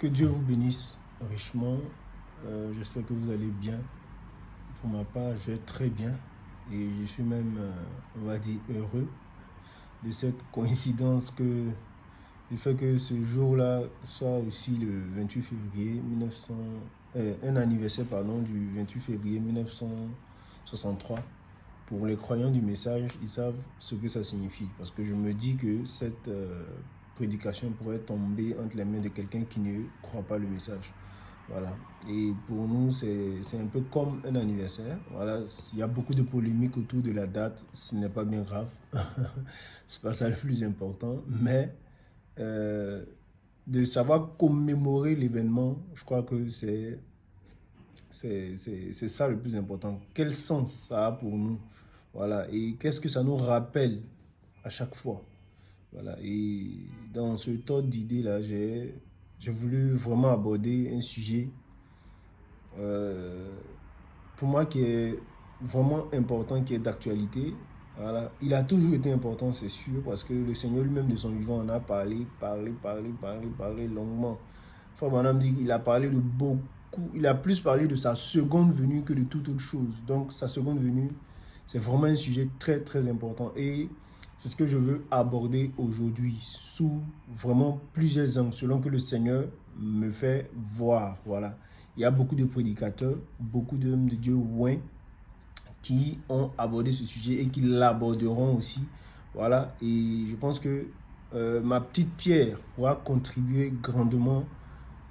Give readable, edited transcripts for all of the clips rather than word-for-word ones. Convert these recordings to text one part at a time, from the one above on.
Que Dieu vous bénisse richement. J'espère que vous allez bien. Pour ma part, je vais très bien. Et je suis même, on va dire, heureux de cette coïncidence que le fait que ce jour-là soit aussi le 28 février 1900, un anniversaire pardon, du 28 février 1963. Pour les croyants du message, ils savent ce que ça signifie. Parce que je me dis que cette prédication pourrait tomber entre les mains de quelqu'un qui ne croit pas le message. Voilà. Et pour nous, c'est un peu comme un anniversaire. Voilà. Il y a beaucoup de polémiques autour de la date. Ce n'est pas bien grave. C'est pas ça le plus important. Mais de savoir commémorer l'événement, je crois que c'est ça le plus important. Quel sens ça a pour nous? Voilà. Et qu'est-ce que ça nous rappelle à chaque fois? Voilà. Et dans ce tas d'idées-là, j'ai voulu vraiment aborder un sujet pour moi qui est vraiment important, qui est d'actualité. Voilà. Il a toujours été important, c'est sûr, parce que le Seigneur lui-même de son vivant en a parlé longuement. Frère Branham dit qu'il a parlé de beaucoup, il a plus parlé de sa seconde venue que de toute autre chose. Donc sa seconde venue, c'est vraiment un sujet très très important. Et c'est ce que je veux aborder aujourd'hui sous vraiment plusieurs angles, selon que le Seigneur me fait voir. Voilà. Il y a beaucoup de prédicateurs, beaucoup d'hommes de Dieu ouins qui ont abordé ce sujet et qui l'aborderont aussi. Voilà. Et je pense que ma petite pierre pourra contribuer grandement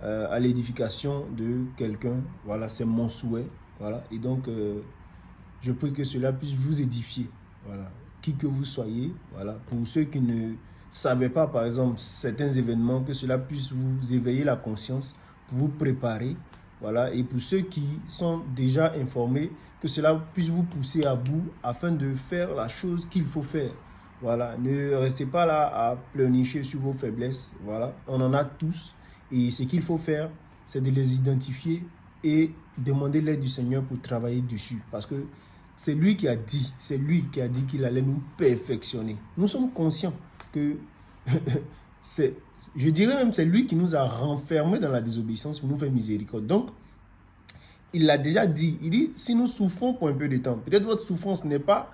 à l'édification de quelqu'un. Voilà, c'est mon souhait. Voilà. Et donc, je prie que cela puisse vous édifier. Voilà. Qui que vous soyez, voilà, pour ceux qui ne savaient pas, par exemple, certains événements, que cela puisse vous éveiller la conscience, pour vous préparer, voilà, et pour ceux qui sont déjà informés, que cela puisse vous pousser à bout afin de faire la chose qu'il faut faire. Voilà, ne restez pas là à pleurnicher sur vos faiblesses, voilà, on en a tous, et ce qu'il faut faire, c'est de les identifier et demander l'aide du Seigneur pour travailler dessus, parce que c'est lui qui a dit, qu'il allait nous perfectionner. Nous sommes conscients que, je dirais même, c'est lui qui nous a renfermés dans la désobéissance pour nous faire miséricorde. Donc, il l'a déjà dit. Il dit, si nous souffrons pour un peu de temps, peut-être votre souffrance n'est pas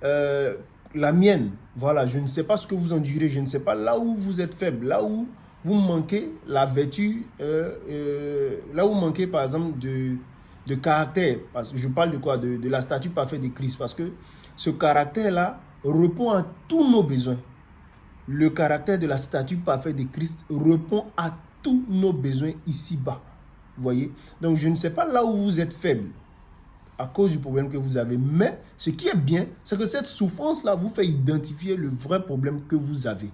la mienne. Voilà, je ne sais pas ce que vous endurez, je ne sais pas là où vous êtes faible, là où vous manquez la vertu, là où vous manquez par exemple de caractère, parce que je parle de quoi? De la statue parfaite de Christ, parce que ce caractère-là répond à tous nos besoins. Le caractère de la statue parfaite de Christ répond à tous nos besoins ici-bas. Vous voyez? Donc, je ne sais pas là où vous êtes faible à cause du problème que vous avez, mais ce qui est bien, c'est que cette souffrance-là vous fait identifier le vrai problème que vous avez.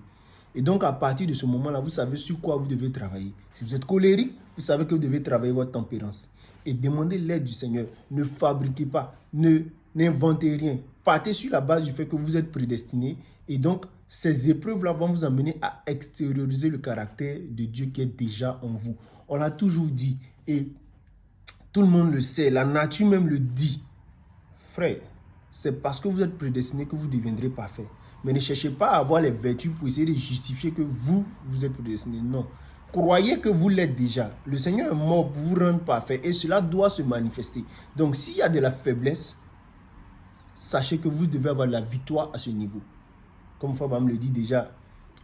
Et donc, à partir de ce moment-là, vous savez sur quoi vous devez travailler. Si vous êtes colérique, vous savez que vous devez travailler votre tempérance. Et demandez l'aide du Seigneur. Ne fabriquez pas, n'inventez rien. Partez sur la base du fait que vous êtes prédestiné. Et donc, ces épreuves-là vont vous amener à extérioriser le caractère de Dieu qui est déjà en vous. On l'a toujours dit. Et tout le monde le sait. La nature même le dit. Frère, c'est parce que vous êtes prédestiné que vous deviendrez parfait. Mais ne cherchez pas à avoir les vertus pour essayer de justifier que vous êtes prédestiné. Non. Croyez que vous l'êtes déjà. Le Seigneur est mort pour vous rendre parfait et cela doit se manifester. Donc, s'il y a de la faiblesse, sachez que vous devez avoir la victoire à ce niveau. Comme Fabam le dit déjà,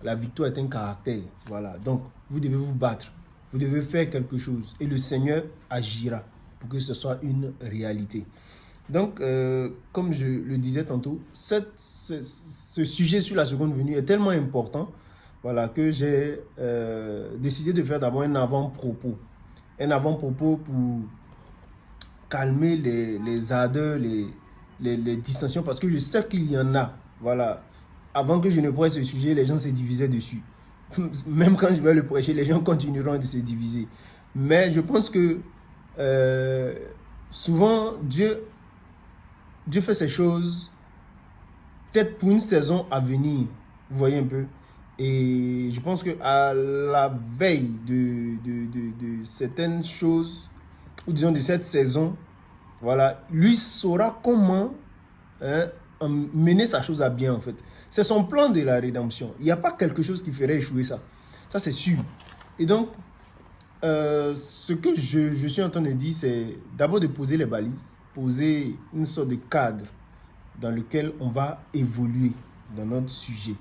la victoire est un caractère. Voilà. Donc, vous devez vous battre. Vous devez faire quelque chose et le Seigneur agira pour que ce soit une réalité. Donc, comme je le disais tantôt, ce sujet sur la seconde venue est tellement important, voilà, que j'ai décidé de faire d'abord un avant-propos. Un avant-propos pour calmer les ardeurs, les dissensions, parce que je sais qu'il y en a. Voilà. Avant que je ne prêche ce sujet, les gens se divisaient dessus. Même quand je vais le prêcher, les gens continueront de se diviser. Mais je pense que souvent, Dieu fait ces choses peut-être pour une saison à venir. Vous voyez un peu. Et je pense qu'à la veille de certaines choses, ou disons de cette saison, voilà, lui saura comment mener sa chose à bien en fait. C'est son plan de la rédemption. Il n'y a pas quelque chose qui ferait échouer ça. Ça c'est sûr. Et donc, ce que je suis en train de dire, c'est d'abord de poser les balises, poser une sorte de cadre dans lequel on va évoluer dans notre sujet.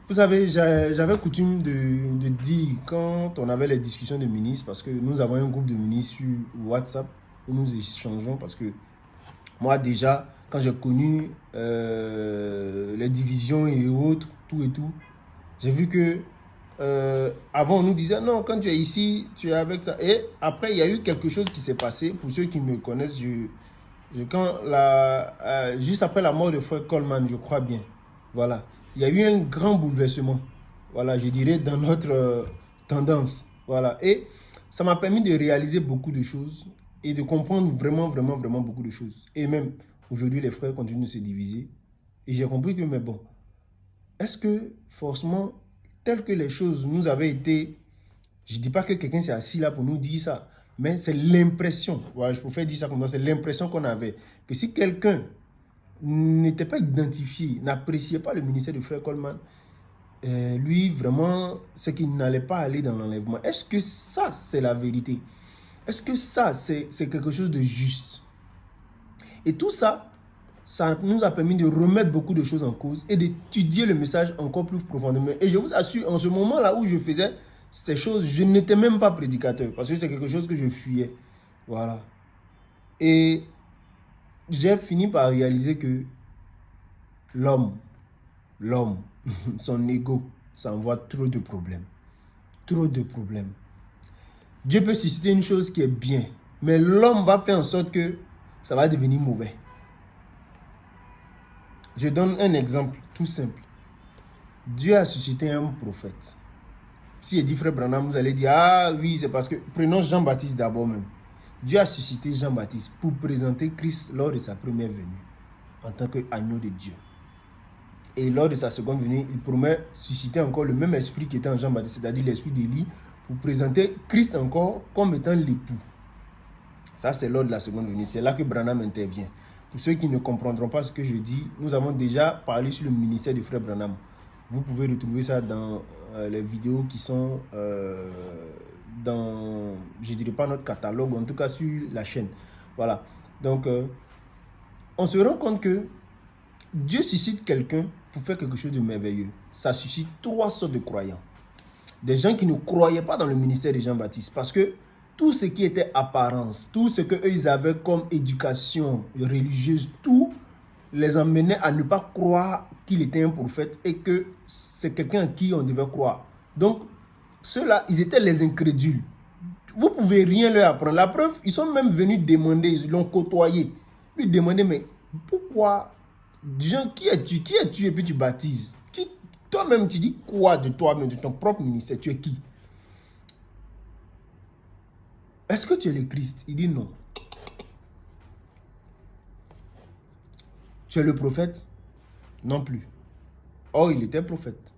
Vous savez, j'avais coutume de dire quand on avait les discussions de ministres, parce que nous avons un groupe de ministres sur WhatsApp où nous échangeons, parce que moi déjà, quand j'ai connu les divisions et autres, tout et tout, j'ai vu que avant on nous disait non, quand tu es ici, tu es avec ça. Et après, il y a eu quelque chose qui s'est passé. Pour ceux qui me connaissent, juste après la mort de frère Coleman, je crois bien, voilà, il y a eu un grand bouleversement, voilà, je dirais, dans notre tendance, voilà, et ça m'a permis de réaliser beaucoup de choses et de comprendre vraiment beaucoup de choses. Et même aujourd'hui, les frères continuent de se diviser et j'ai compris que, mais bon, est-ce que forcément, telles que les choses nous avaient été, je ne dis pas que quelqu'un s'est assis là pour nous dire ça, mais c'est l'impression, voilà, je préfère dire ça comme ça, c'est l'impression qu'on avait, que si quelqu'un n'était pas identifié, n'appréciait pas le ministère de frère Coleman, lui, vraiment, c'est qu'il n'allait pas aller dans l'enlèvement. Est-ce que ça, c'est la vérité? Est-ce que ça, c'est quelque chose de juste? Et tout ça, ça nous a permis de remettre beaucoup de choses en cause et d'étudier le message encore plus profondément. Et je vous assure, en ce moment-là où je faisais ces choses, je n'étais même pas prédicateur parce que c'est quelque chose que je fuyais. Voilà. Et j'ai fini par réaliser que l'homme, son ego, ça envoie trop de problèmes. Trop de problèmes. Dieu peut susciter une chose qui est bien, mais l'homme va faire en sorte que ça va devenir mauvais. Je donne un exemple tout simple. Dieu a suscité un prophète. Si je dis frère Branham, vous allez dire, ah oui, c'est parce que... Prenons Jean-Baptiste d'abord même. Dieu a suscité Jean-Baptiste pour présenter Christ lors de sa première venue, en tant qu'agneau de Dieu. Et lors de sa seconde venue, il promet susciter encore le même esprit qui était en Jean-Baptiste, c'est-à-dire l'esprit d'Élie, pour présenter Christ encore comme étant l'époux. Ça, c'est lors de la seconde venue. C'est là que Branham intervient. Pour ceux qui ne comprendront pas ce que je dis, nous avons déjà parlé sur le ministère du frère Branham. Vous pouvez retrouver ça dans les vidéos qui sont dans, je ne dirais pas notre catalogue, en tout cas sur la chaîne. Voilà. Donc, on se rend compte que Dieu suscite quelqu'un pour faire quelque chose de merveilleux. Ça suscite trois sortes de croyants. Des gens qui ne croyaient pas dans le ministère de Jean-Baptiste parce que tout ce qui était apparence, tout ce qu'eux ils avaient comme éducation religieuse, tout les emmenait à ne pas croire qu'il était un prophète et que c'est quelqu'un à qui on devait croire. Donc, ceux-là, ils étaient les incrédules. Vous ne pouvez rien leur apprendre. La preuve, ils sont même venus demander, ils l'ont côtoyé. Lui demander, mais pourquoi, gens, qui es-tu? Qui es-tu? Et puis tu baptises. Toi-même, tu dis quoi de toi-même, de ton propre ministère? Tu es qui? Est-ce que tu es le Christ? Il dit non. Tu es le prophète? Non plus. Or, il était prophète.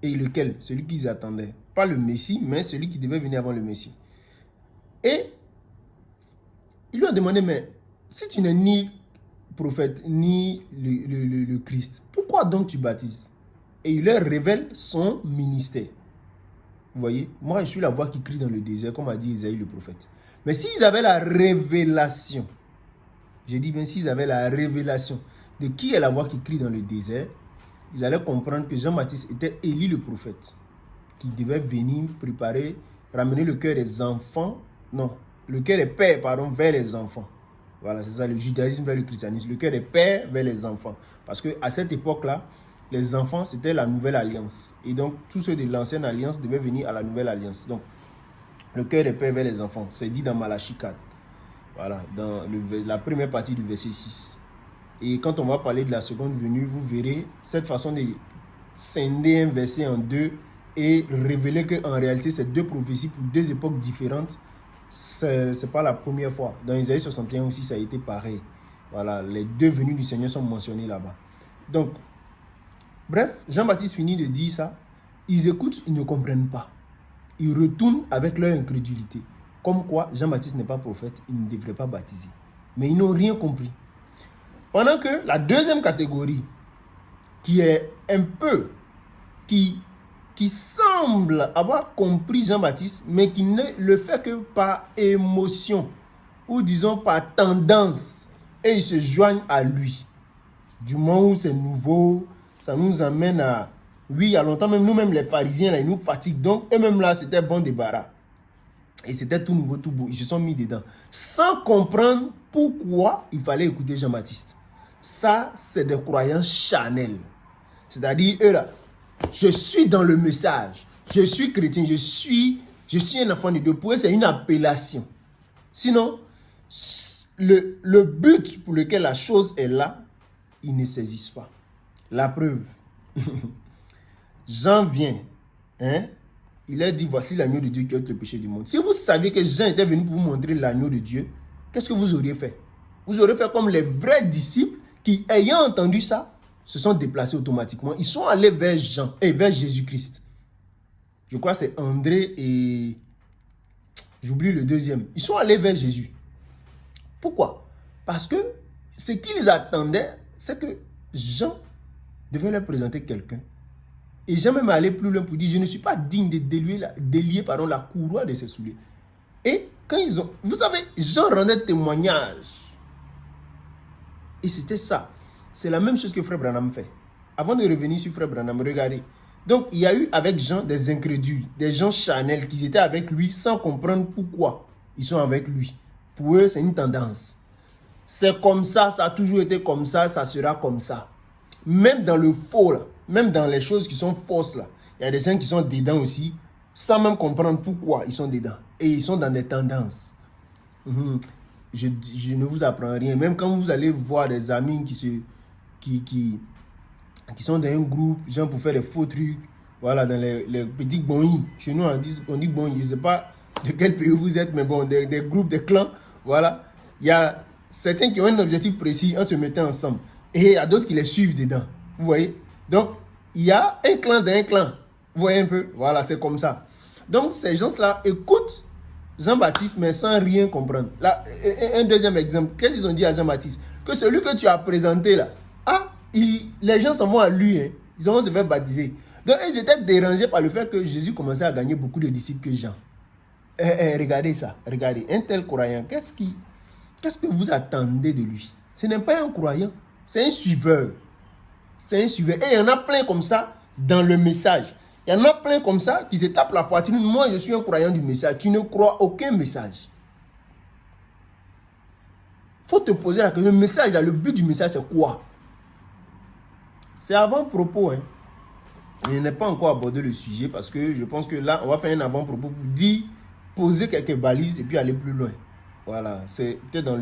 Et lequel? Celui qu'ils attendaient. Pas le Messie, mais celui qui devait venir avant le Messie. Et il lui a demandé, mais si tu n'es ni prophète, ni le Christ, pourquoi donc tu baptises? Et il leur révèle son ministère. Vous voyez, moi je suis la voix qui crie dans le désert, comme a dit Isaïe le prophète. Mais s'ils avaient la révélation, je dis bien s'ils avaient la révélation de qui est la voix qui crie dans le désert, ils allaient comprendre que Jean-Baptiste était Élie le prophète, qui devait venir préparer, ramener le cœur des enfants, non, le cœur des pères, pardon, vers les enfants. Voilà, c'est ça, le judaïsme vers le christianisme, le cœur des pères vers les enfants. Parce qu'à cette époque-là, les enfants, c'était la nouvelle alliance. Et donc, tous ceux de l'ancienne alliance devaient venir à la nouvelle alliance. Donc, le cœur des pères vers les enfants, c'est dit dans Malachie 4. Voilà, dans la première partie du verset 6. Et quand on va parler de la seconde venue, vous verrez cette façon de scinder un verset en deux et révéler qu'en réalité, c'est deux prophéties pour deux époques différentes. Ce n'est pas la première fois. Dans Isaïe 61 aussi, ça a été pareil. Voilà, les deux venues du Seigneur sont mentionnées là-bas. Donc, bref, Jean-Baptiste finit de dire ça. Ils écoutent, ils ne comprennent pas. Ils retournent avec leur incrédulité. Comme quoi, Jean-Baptiste n'est pas prophète, il ne devrait pas baptiser. Mais ils n'ont rien compris. Pendant que la deuxième catégorie, qui est un peu, qui qui semble avoir compris Jean-Baptiste, mais qui ne le fait que par émotion, ou disons par tendance, et ils se joignent à lui. Du moment où c'est nouveau, ça nous amène à... Oui, il y a longtemps, même nous-mêmes les pharisiens, là, ils nous fatiguent. Donc, eux-mêmes là, c'était bon débarras. Et c'était tout nouveau, tout beau. Ils se sont mis dedans. Sans comprendre pourquoi il fallait écouter Jean-Baptiste. Ça, c'est des croyants charnels. C'est-à-dire, eux là, je suis dans le message. Je suis chrétien. Je suis un enfant de Dieu. Pour eux, c'est une appellation. Sinon, le but pour lequel la chose est là, ils ne saisissent pas. La preuve. Jean vient. Hein? Il a dit, voici l'agneau de Dieu qui ôte le péché du monde. Si vous saviez que Jean était venu pour vous montrer l'agneau de Dieu, qu'est-ce que vous auriez fait? Vous auriez fait comme les vrais disciples qui, ayant entendu ça, se sont déplacés automatiquement. Ils sont allés vers Jean et vers Jésus-Christ. Je crois que c'est André et... J'oublie le deuxième. Ils sont allés vers Jésus. Pourquoi? Parce que ce qu'ils attendaient, c'est que Jean devait leur présenter quelqu'un. Et Jean même allé plus loin pour dire, je ne suis pas digne de délier la courroie de ses souliers. Et quand ils ont... Vous savez, Jean rendait témoignage. Et c'était ça. C'est la même chose que Frère Branham fait. Avant de revenir sur Frère Branham, regardez. Donc, il y a eu avec Jean des incrédules, des gens charnels qui étaient avec lui sans comprendre pourquoi ils sont avec lui. Pour eux, c'est une tendance. C'est comme ça a toujours été comme ça sera comme ça. Même dans le faux, là, même dans les choses qui sont fausses, là, il y a des gens qui sont dedans aussi, sans même comprendre pourquoi ils sont dedans. Et ils sont dans des tendances. Je ne vous apprends rien. Même quand vous allez voir des amis qui sont dans un groupe, genre pour faire des faux trucs, voilà, dans les petits bonhommes. Chez nous, on dit bonhommes. Je ne sais pas de quel pays vous êtes, mais bon, des groupes, des clans, voilà. Il y a certains qui ont un objectif précis en se mettant ensemble. Et il y a d'autres qui les suivent dedans. Vous voyez? Donc, il y a un clan dans un clan. Vous voyez un peu? Voilà, c'est comme ça. Donc, ces gens-là écoutent Jean-Baptiste, mais sans rien comprendre. Là, un deuxième exemple. Qu'est-ce qu'ils ont dit à Jean-Baptiste? Que celui que tu as présenté là, les gens s'en vont à lui. Hein. Ils vont se faire baptiser. Donc, ils étaient dérangés par le fait que Jésus commençait à gagner beaucoup de disciples que Jean. Regardez ça. Regardez. Un tel croyant, qu'est-ce que vous attendez de lui? Ce n'est pas un croyant. C'est un suiveur. C'est un suiveur. Et il y en a plein comme ça dans le message. Il y en a plein comme ça qui se tapent la poitrine. Moi, je suis un croyant du message. Tu ne crois aucun message. Il faut te poser la question. Le message, le but du message, c'est quoi? C'est avant-propos. Hein. Je n'ai pas encore abordé le sujet parce que je pense que là, on va faire un avant-propos pour dire, poser quelques balises et puis aller plus loin. Voilà. C'est peut-être dans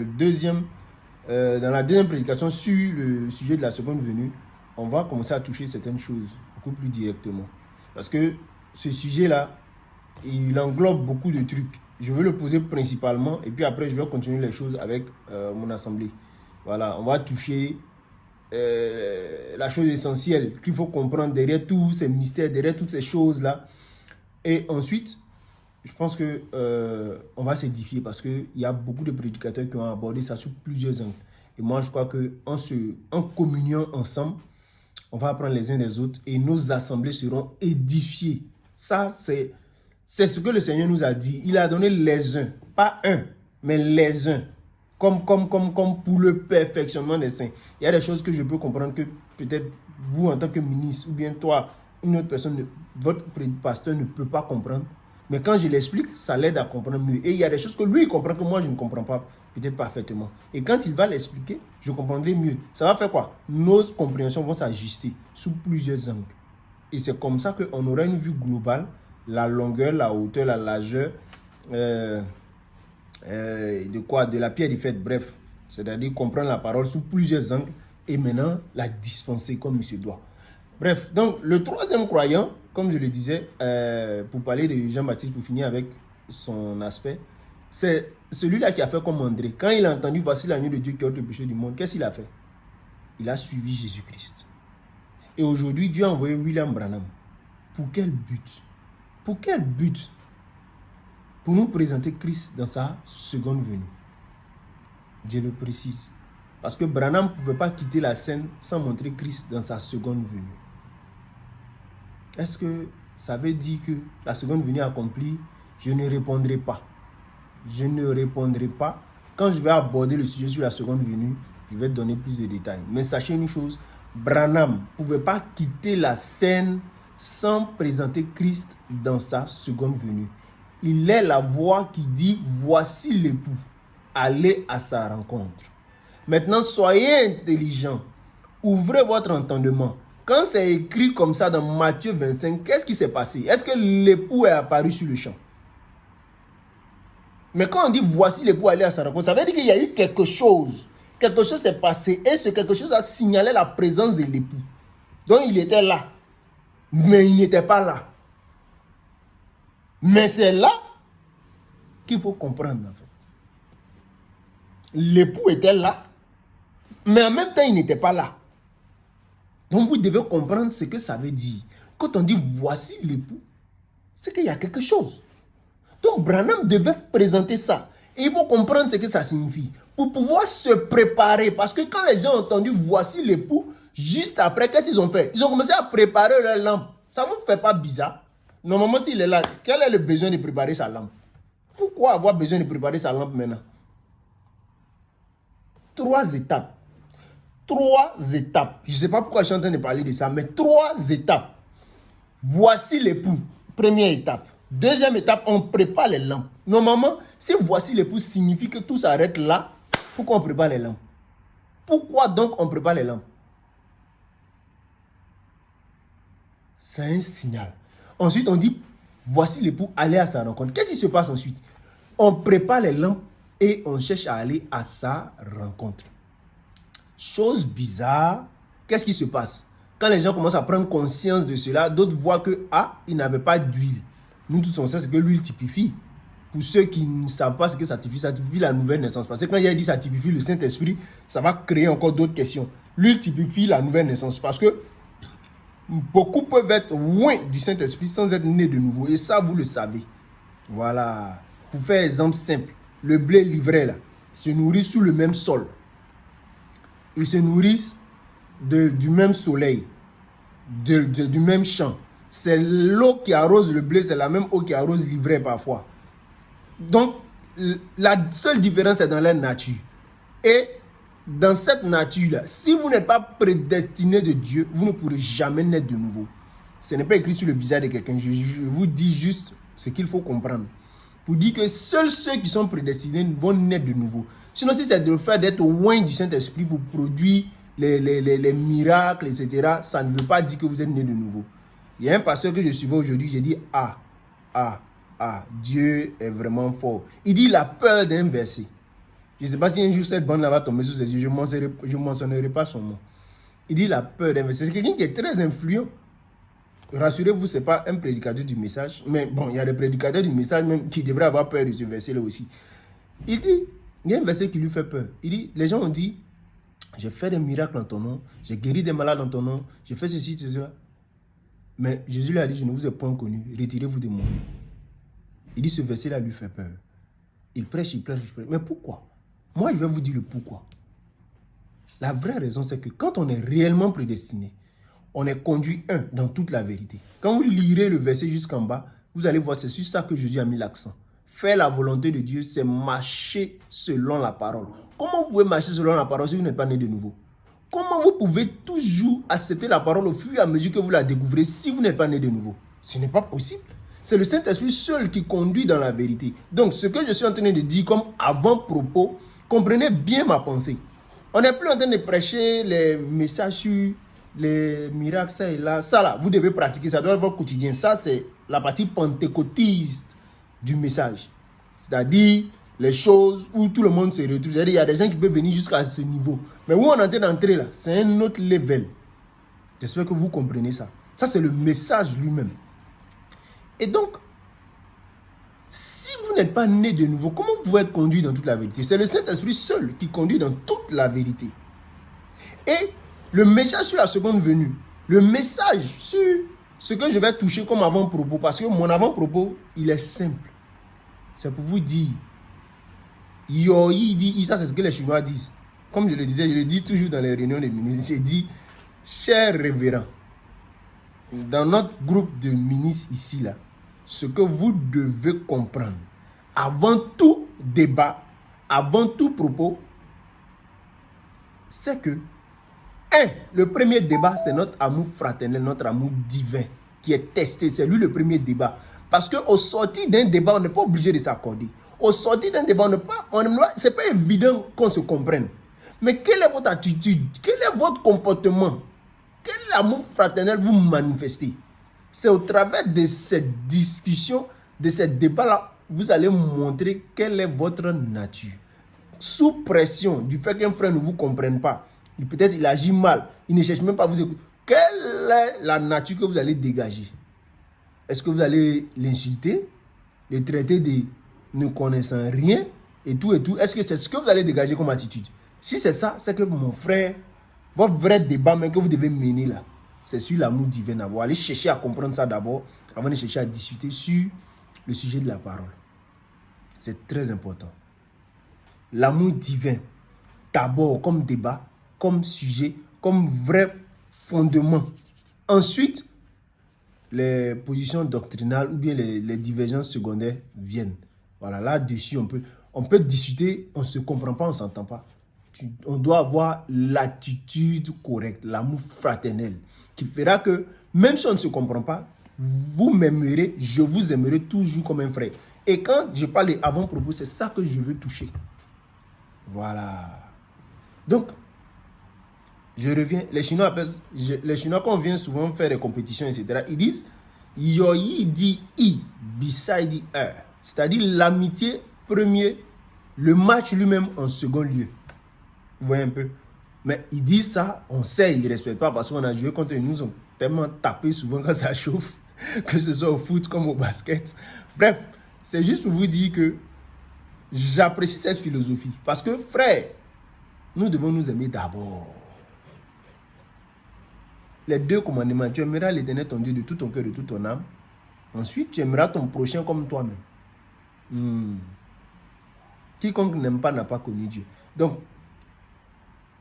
dans la deuxième prédication sur le sujet de la seconde venue. On va commencer à toucher certaines choses beaucoup plus directement. Parce que ce sujet-là, il englobe beaucoup de trucs. Je veux le poser principalement et puis après, je vais continuer les choses avec mon assemblée. Voilà, on va toucher la chose essentielle qu'il faut comprendre derrière tous ces mystères, derrière toutes ces choses-là. Et ensuite, je pense que on va s'édifier parce qu'il y a beaucoup de prédicateurs qui ont abordé ça sous plusieurs angles. Et moi, je crois qu'en communiant ensemble, on va apprendre les uns des autres et nos assemblées seront édifiées. Ça, c'est ce que le Seigneur nous a dit. Il a donné les uns, pas un, mais les uns, comme pour le perfectionnement des saints. Il y a des choses que je peux comprendre que peut-être vous, en tant que ministre, ou bien toi, une autre personne, votre pasteur ne peut pas comprendre. Mais quand je l'explique, ça l'aide à comprendre mieux. Et il y a des choses que lui, il comprend que moi, je ne comprends pas peut-être parfaitement. Et quand il va l'expliquer, je comprendrai mieux. Ça va faire quoi? Nos compréhensions vont s'ajuster sous plusieurs angles. Et c'est comme ça qu'on aura une vue globale, la longueur, la hauteur, la largeur, de la pierre des fêtes, bref. C'est-à-dire comprendre la parole sous plusieurs angles et maintenant la dispenser comme il se doit. Bref, donc le troisième croyant, comme je le disais, pour parler de Jean-Baptiste, pour finir avec son aspect, c'est celui-là qui a fait comme André. Quand il a entendu, voici l'agneau de Dieu qui ôte le péché du monde, qu'est-ce qu'il a fait? Il a suivi Jésus-Christ. Et aujourd'hui, Dieu a envoyé William Branham. Pour quel but? Pour quel but? Pour nous présenter Christ dans sa seconde venue. Dieu le précise. Parce que Branham ne pouvait pas quitter la scène sans montrer Christ dans sa seconde venue. Est-ce que ça veut dire que la seconde venue accomplie, je ne répondrai pas. Je ne répondrai pas. Quand je vais aborder le sujet sur la seconde venue, je vais donner plus de détails. Mais sachez une chose, Branham ne pouvait pas quitter la scène sans présenter Christ dans sa seconde venue. Il est la voix qui dit, voici l'époux, allez à sa rencontre. Maintenant, soyez intelligents, ouvrez votre entendement. Quand c'est écrit comme ça dans Matthieu 25, qu'est-ce qui s'est passé? Est-ce que l'époux est apparu sur le champ? Mais quand on dit voici l'époux aller à sa rencontre, ça veut dire qu'il y a eu quelque chose. Quelque chose s'est passé et ce quelque chose a signalé la présence de l'époux. Donc il était là, mais il n'était pas là. Mais c'est là qu'il faut comprendre en fait. L'époux était là, mais en même temps il n'était pas là. Donc vous devez comprendre ce que ça veut dire. Quand on dit voici l'époux, c'est qu'il y a quelque chose. Donc Branham devait présenter ça. Et il faut comprendre ce que ça signifie. Pour pouvoir se préparer. Parce que quand les gens ont entendu voici l'époux, juste après, qu'est-ce qu'ils ont fait? Ils ont commencé à préparer leur lampe. Ça ne vous fait pas bizarre? Normalement, s'il est là, quel est le besoin de préparer sa lampe? Pourquoi avoir besoin de préparer sa lampe maintenant? 3 étapes. 3 étapes. Je ne sais pas pourquoi je suis en train de parler de ça, mais 3 étapes. Voici l'époux. Première étape. Deuxième étape, on prépare les lampes. Normalement, si voici l'époux signifie que tout s'arrête là, pourquoi on prépare les lampes? Pourquoi donc on prépare les lampes? C'est un signal. Ensuite, on dit, voici l'époux, allez à sa rencontre. Qu'est-ce qui se passe ensuite? On prépare les lampes et on cherche à aller à sa rencontre. Chose bizarre, qu'est-ce qui se passe? Quand les gens commencent à prendre conscience de cela, d'autres voient que, ils n'avaient pas d'huile. Nous tous on sait ce que l'huile typifie. Pour ceux qui ne savent pas ce que ça typifie la nouvelle naissance. Parce que quand il a dit ça typifie le Saint-Esprit, ça va créer encore d'autres questions. L'huile typifie la nouvelle naissance. Parce que beaucoup peuvent être loin du Saint-Esprit sans être nés de nouveau. Et ça, vous le savez. Voilà. Pour faire exemple simple, le blé livré là se nourrit sous le même sol. Ils se nourrissent du même soleil, du même champ. C'est l'eau qui arrose le blé, c'est la même eau qui arrose l'ivraie parfois. Donc, la seule différence est dans la nature. Et dans cette nature-là, si vous n'êtes pas prédestiné de Dieu, vous ne pourrez jamais naître de nouveau. Ce n'est pas écrit sur le visage de quelqu'un. Je vous dis juste ce qu'il faut comprendre. Pour dire que seuls ceux qui sont prédestinés vont naître de nouveau. Sinon, si c'est de le faire d'être loin du Saint-Esprit pour produire les miracles, etc., ça ne veut pas dire que vous êtes né de nouveau. Il y a un pasteur que je suivais aujourd'hui, j'ai dit, Dieu est vraiment fort. Il dit la peur d'un verset. Je ne sais pas si un jour cette bande va tomber sur ses yeux, je ne mentionnerai pas son nom. Il dit la peur d'un verset. C'est quelqu'un qui est très influent. Rassurez-vous, ce n'est pas un prédicateur du message, mais bon, il y a des prédicateurs du message même qui devraient avoir peur de ce verset-là aussi. Il dit, il y a un verset qui lui fait peur. Il dit, les gens ont dit, j'ai fait des miracles en ton nom, j'ai guéri des malades en ton nom, j'ai fait ceci, cela. Mais Jésus lui a dit, je ne vous ai point connu, retirez-vous de moi. Il dit, ce verset-là lui fait peur. Il prêche, il prêche, il prêche. Mais pourquoi? Moi, je vais vous dire le pourquoi. La vraie raison, c'est que quand on est réellement prédestiné, on est conduit, dans toute la vérité. Quand vous lirez le verset jusqu'en bas, vous allez voir, c'est sur ça que Jésus a mis l'accent. Faire la volonté de Dieu, c'est marcher selon la parole. Comment vous pouvez marcher selon la parole si vous n'êtes pas né de nouveau? Comment vous pouvez toujours accepter la parole au fur et à mesure que vous la découvrez si vous n'êtes pas né de nouveau? Ce n'est pas possible. C'est le Saint-Esprit seul qui conduit dans la vérité. Donc, ce que je suis en train de dire comme avant-propos, comprenez bien ma pensée. On n'est plus en train de prêcher les messages sur les miracles, ça et là. Ça là, vous devez pratiquer, ça doit être votre quotidien. Ça, c'est la partie pentecôtiste du message. C'est-à-dire les choses où tout le monde se retrouve. C'est-à-dire il y a des gens qui peuvent venir jusqu'à ce niveau. Mais où on est en train d'entrer là, c'est un autre level. J'espère que vous comprenez ça. Ça, c'est le message lui-même. Et donc, si vous n'êtes pas né de nouveau, comment vous pouvez être conduit dans toute la vérité? C'est le Saint-Esprit seul qui conduit dans toute la vérité. Et le message sur la seconde venue, le message sur ce que je vais toucher comme avant-propos, parce que mon avant-propos, il est simple. C'est pour vous dire, ça c'est ce que les Chinois disent. Comme je le disais, je le dis toujours dans les réunions des ministres, j'ai dit, cher révérend, dans notre groupe de ministres ici, là, ce que vous devez comprendre, avant tout débat, avant tout propos, c'est que, le premier débat, c'est notre amour fraternel, notre amour divin qui est testé. C'est lui le premier débat. Parce qu'au sorti d'un débat, on n'est pas obligé de s'accorder. Au sorti d'un débat, ce n'est pas évident qu'on se comprenne. Mais quelle est votre attitude? Quel est votre comportement? Quel amour fraternel vous manifestez? C'est au travers de cette discussion, de ce débat-là, vous allez montrer quelle est votre nature. Sous pression du fait qu'un frère ne vous comprenne pas, peut-être il agit mal, il ne cherche même pas à vous écouter. Quelle est la nature que vous allez dégager? Est-ce que vous allez l'insulter, le traiter de ne connaissant rien et tout et tout? Est-ce que c'est ce que vous allez dégager comme attitude? Si c'est ça, c'est que mon frère, votre vrai débat même que vous devez mener là, c'est sur l'amour divin d'abord. Allez chercher à comprendre ça d'abord avant de chercher à discuter sur le sujet de la parole. C'est très important. L'amour divin d'abord comme débat, comme sujet, comme vrai fondement. Ensuite, les positions doctrinales ou bien les divergences secondaires viennent. Voilà, là-dessus, on peut discuter, on ne se comprend pas, on ne s'entend pas. On doit avoir l'attitude correcte, l'amour fraternel, qui fera que, même si on ne se comprend pas, vous m'aimerez, je vous aimerai toujours comme un frère. Et quand je parle avant-propos, c'est ça que je veux toucher. Voilà. Donc, je reviens. Les Chinois, quand on vient souvent faire des compétitions, etc., ils disent Yoyi di I beside her. C'est-à-dire l'amitié premier, le match lui-même en second lieu. Vous voyez un peu? Mais ils disent ça, on sait, ils ne respectent pas parce qu'on a joué contre eux. Ils nous ont tellement tapé souvent quand ça chauffe, que ce soit au foot comme au basket. Bref, c'est juste pour vous dire que j'apprécie cette philosophie. Parce que, frère, nous devons nous aimer d'abord. Les deux commandements, tu aimeras l'Éternel ton Dieu de tout ton cœur, de toute ton âme. Ensuite, tu aimeras ton prochain comme toi-même. Quiconque n'aime pas n'a pas connu Dieu. Donc,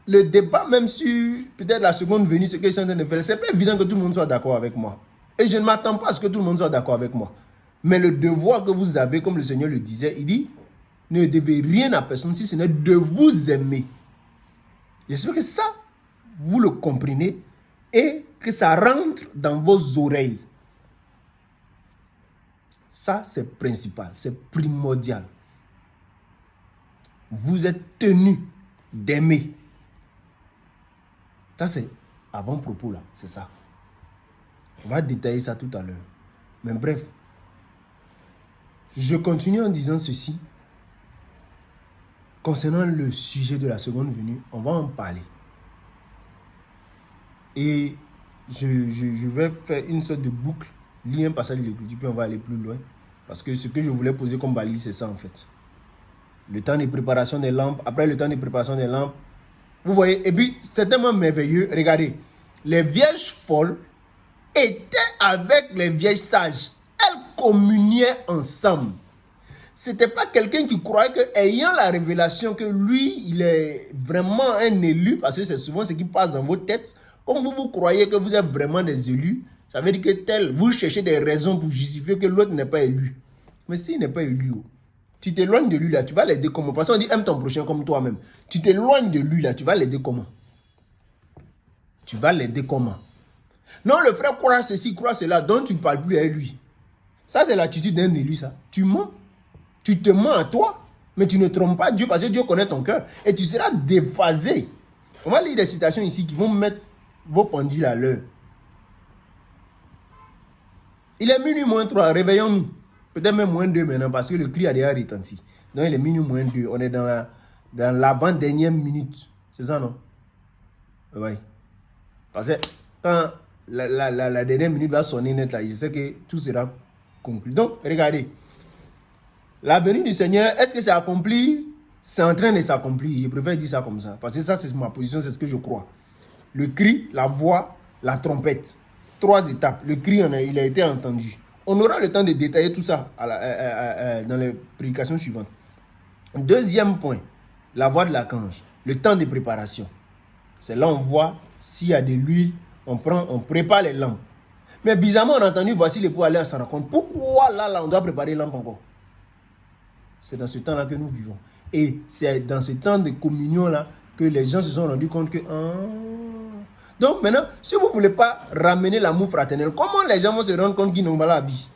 le débat, même sur peut-être la seconde venue, ce que je suis en train de faire, c'est pas évident que tout le monde soit d'accord avec moi. Et je ne m'attends pas à ce que tout le monde soit d'accord avec moi. Mais le devoir que vous avez, comme le Seigneur le disait, il dit, ne devez rien à personne si ce n'est de vous aimer. J'espère que ça, vous le comprenez et que ça rentre dans vos oreilles. Ça, c'est principal, c'est primordial. Vous êtes tenu d'aimer. Ça, c'est avant-propos là, c'est ça. On va détailler ça tout à l'heure. Mais bref, je continue en disant ceci. Concernant le sujet de la seconde venue, on va en parler. Et je vais faire une sorte de boucle, lire un passage de l'Écriture, puis on va aller plus loin. Parce que ce que je voulais poser comme balise, c'est ça en fait. Le temps de préparation des lampes, après le temps de préparation des lampes, vous voyez, et puis c'est tellement merveilleux, regardez, les vierges folles étaient avec les vierges sages. Elles communiaient ensemble. C'était pas quelqu'un qui croyait qu'ayant la révélation que lui, il est vraiment un élu, parce que c'est souvent ce qui passe dans vos têtes. Comme vous croyez que vous êtes vraiment des élus, ça veut dire que tel, vous cherchez des raisons pour justifier que l'autre n'est pas élu. Mais s'il n'est pas élu, tu t'éloignes de lui là, tu vas l'aider comment? Parce qu'on dit aime ton prochain comme toi-même. Tu t'éloignes de lui là, tu vas l'aider comment? Tu vas l'aider comment? Non, le frère croit ceci, croit cela, donc tu ne parles plus avec lui. Ça, c'est l'attitude d'un élu, ça. Tu mens. Tu te mens à toi, mais tu ne trompes pas Dieu parce que Dieu connaît ton cœur. Et tu seras déphasé. On va lire des citations ici qui vont mettre vos pendules à l'heure. Il est minuit moins 3, réveillons-nous. Peut-être même moins 2 maintenant parce que le cri a déjà retenti. Donc il est minuit moins 2. On est dans l'avant-dernière minute. C'est ça, non? Oui. Parce que quand la dernière minute va sonner net là, je sais que tout sera conclu. Donc, regardez. La venue du Seigneur, est-ce que c'est accompli? C'est en train de s'accomplir. Je préfère dire ça comme ça. Parce que ça, c'est ma position, c'est ce que je crois. Le cri, la voix, la trompette. 3 étapes. Le cri, il a été entendu. On aura le temps de détailler tout ça dans les prédications suivantes. Deuxième point, la voix de l'archange. Le temps de préparation. C'est là on voit s'il y a de l'huile, on prépare les lampes. Mais bizarrement, on a entendu, voici les pour aller à sa rencontre. Pourquoi là, on doit préparer l'âme encore? C'est dans ce temps-là que nous vivons. Et c'est dans ce temps de communion-là que les gens se sont rendus compte que... Donc maintenant, si vous ne voulez pas ramener l'amour fraternel, comment les gens vont se rendre compte qu'ils n'ont pas la vie?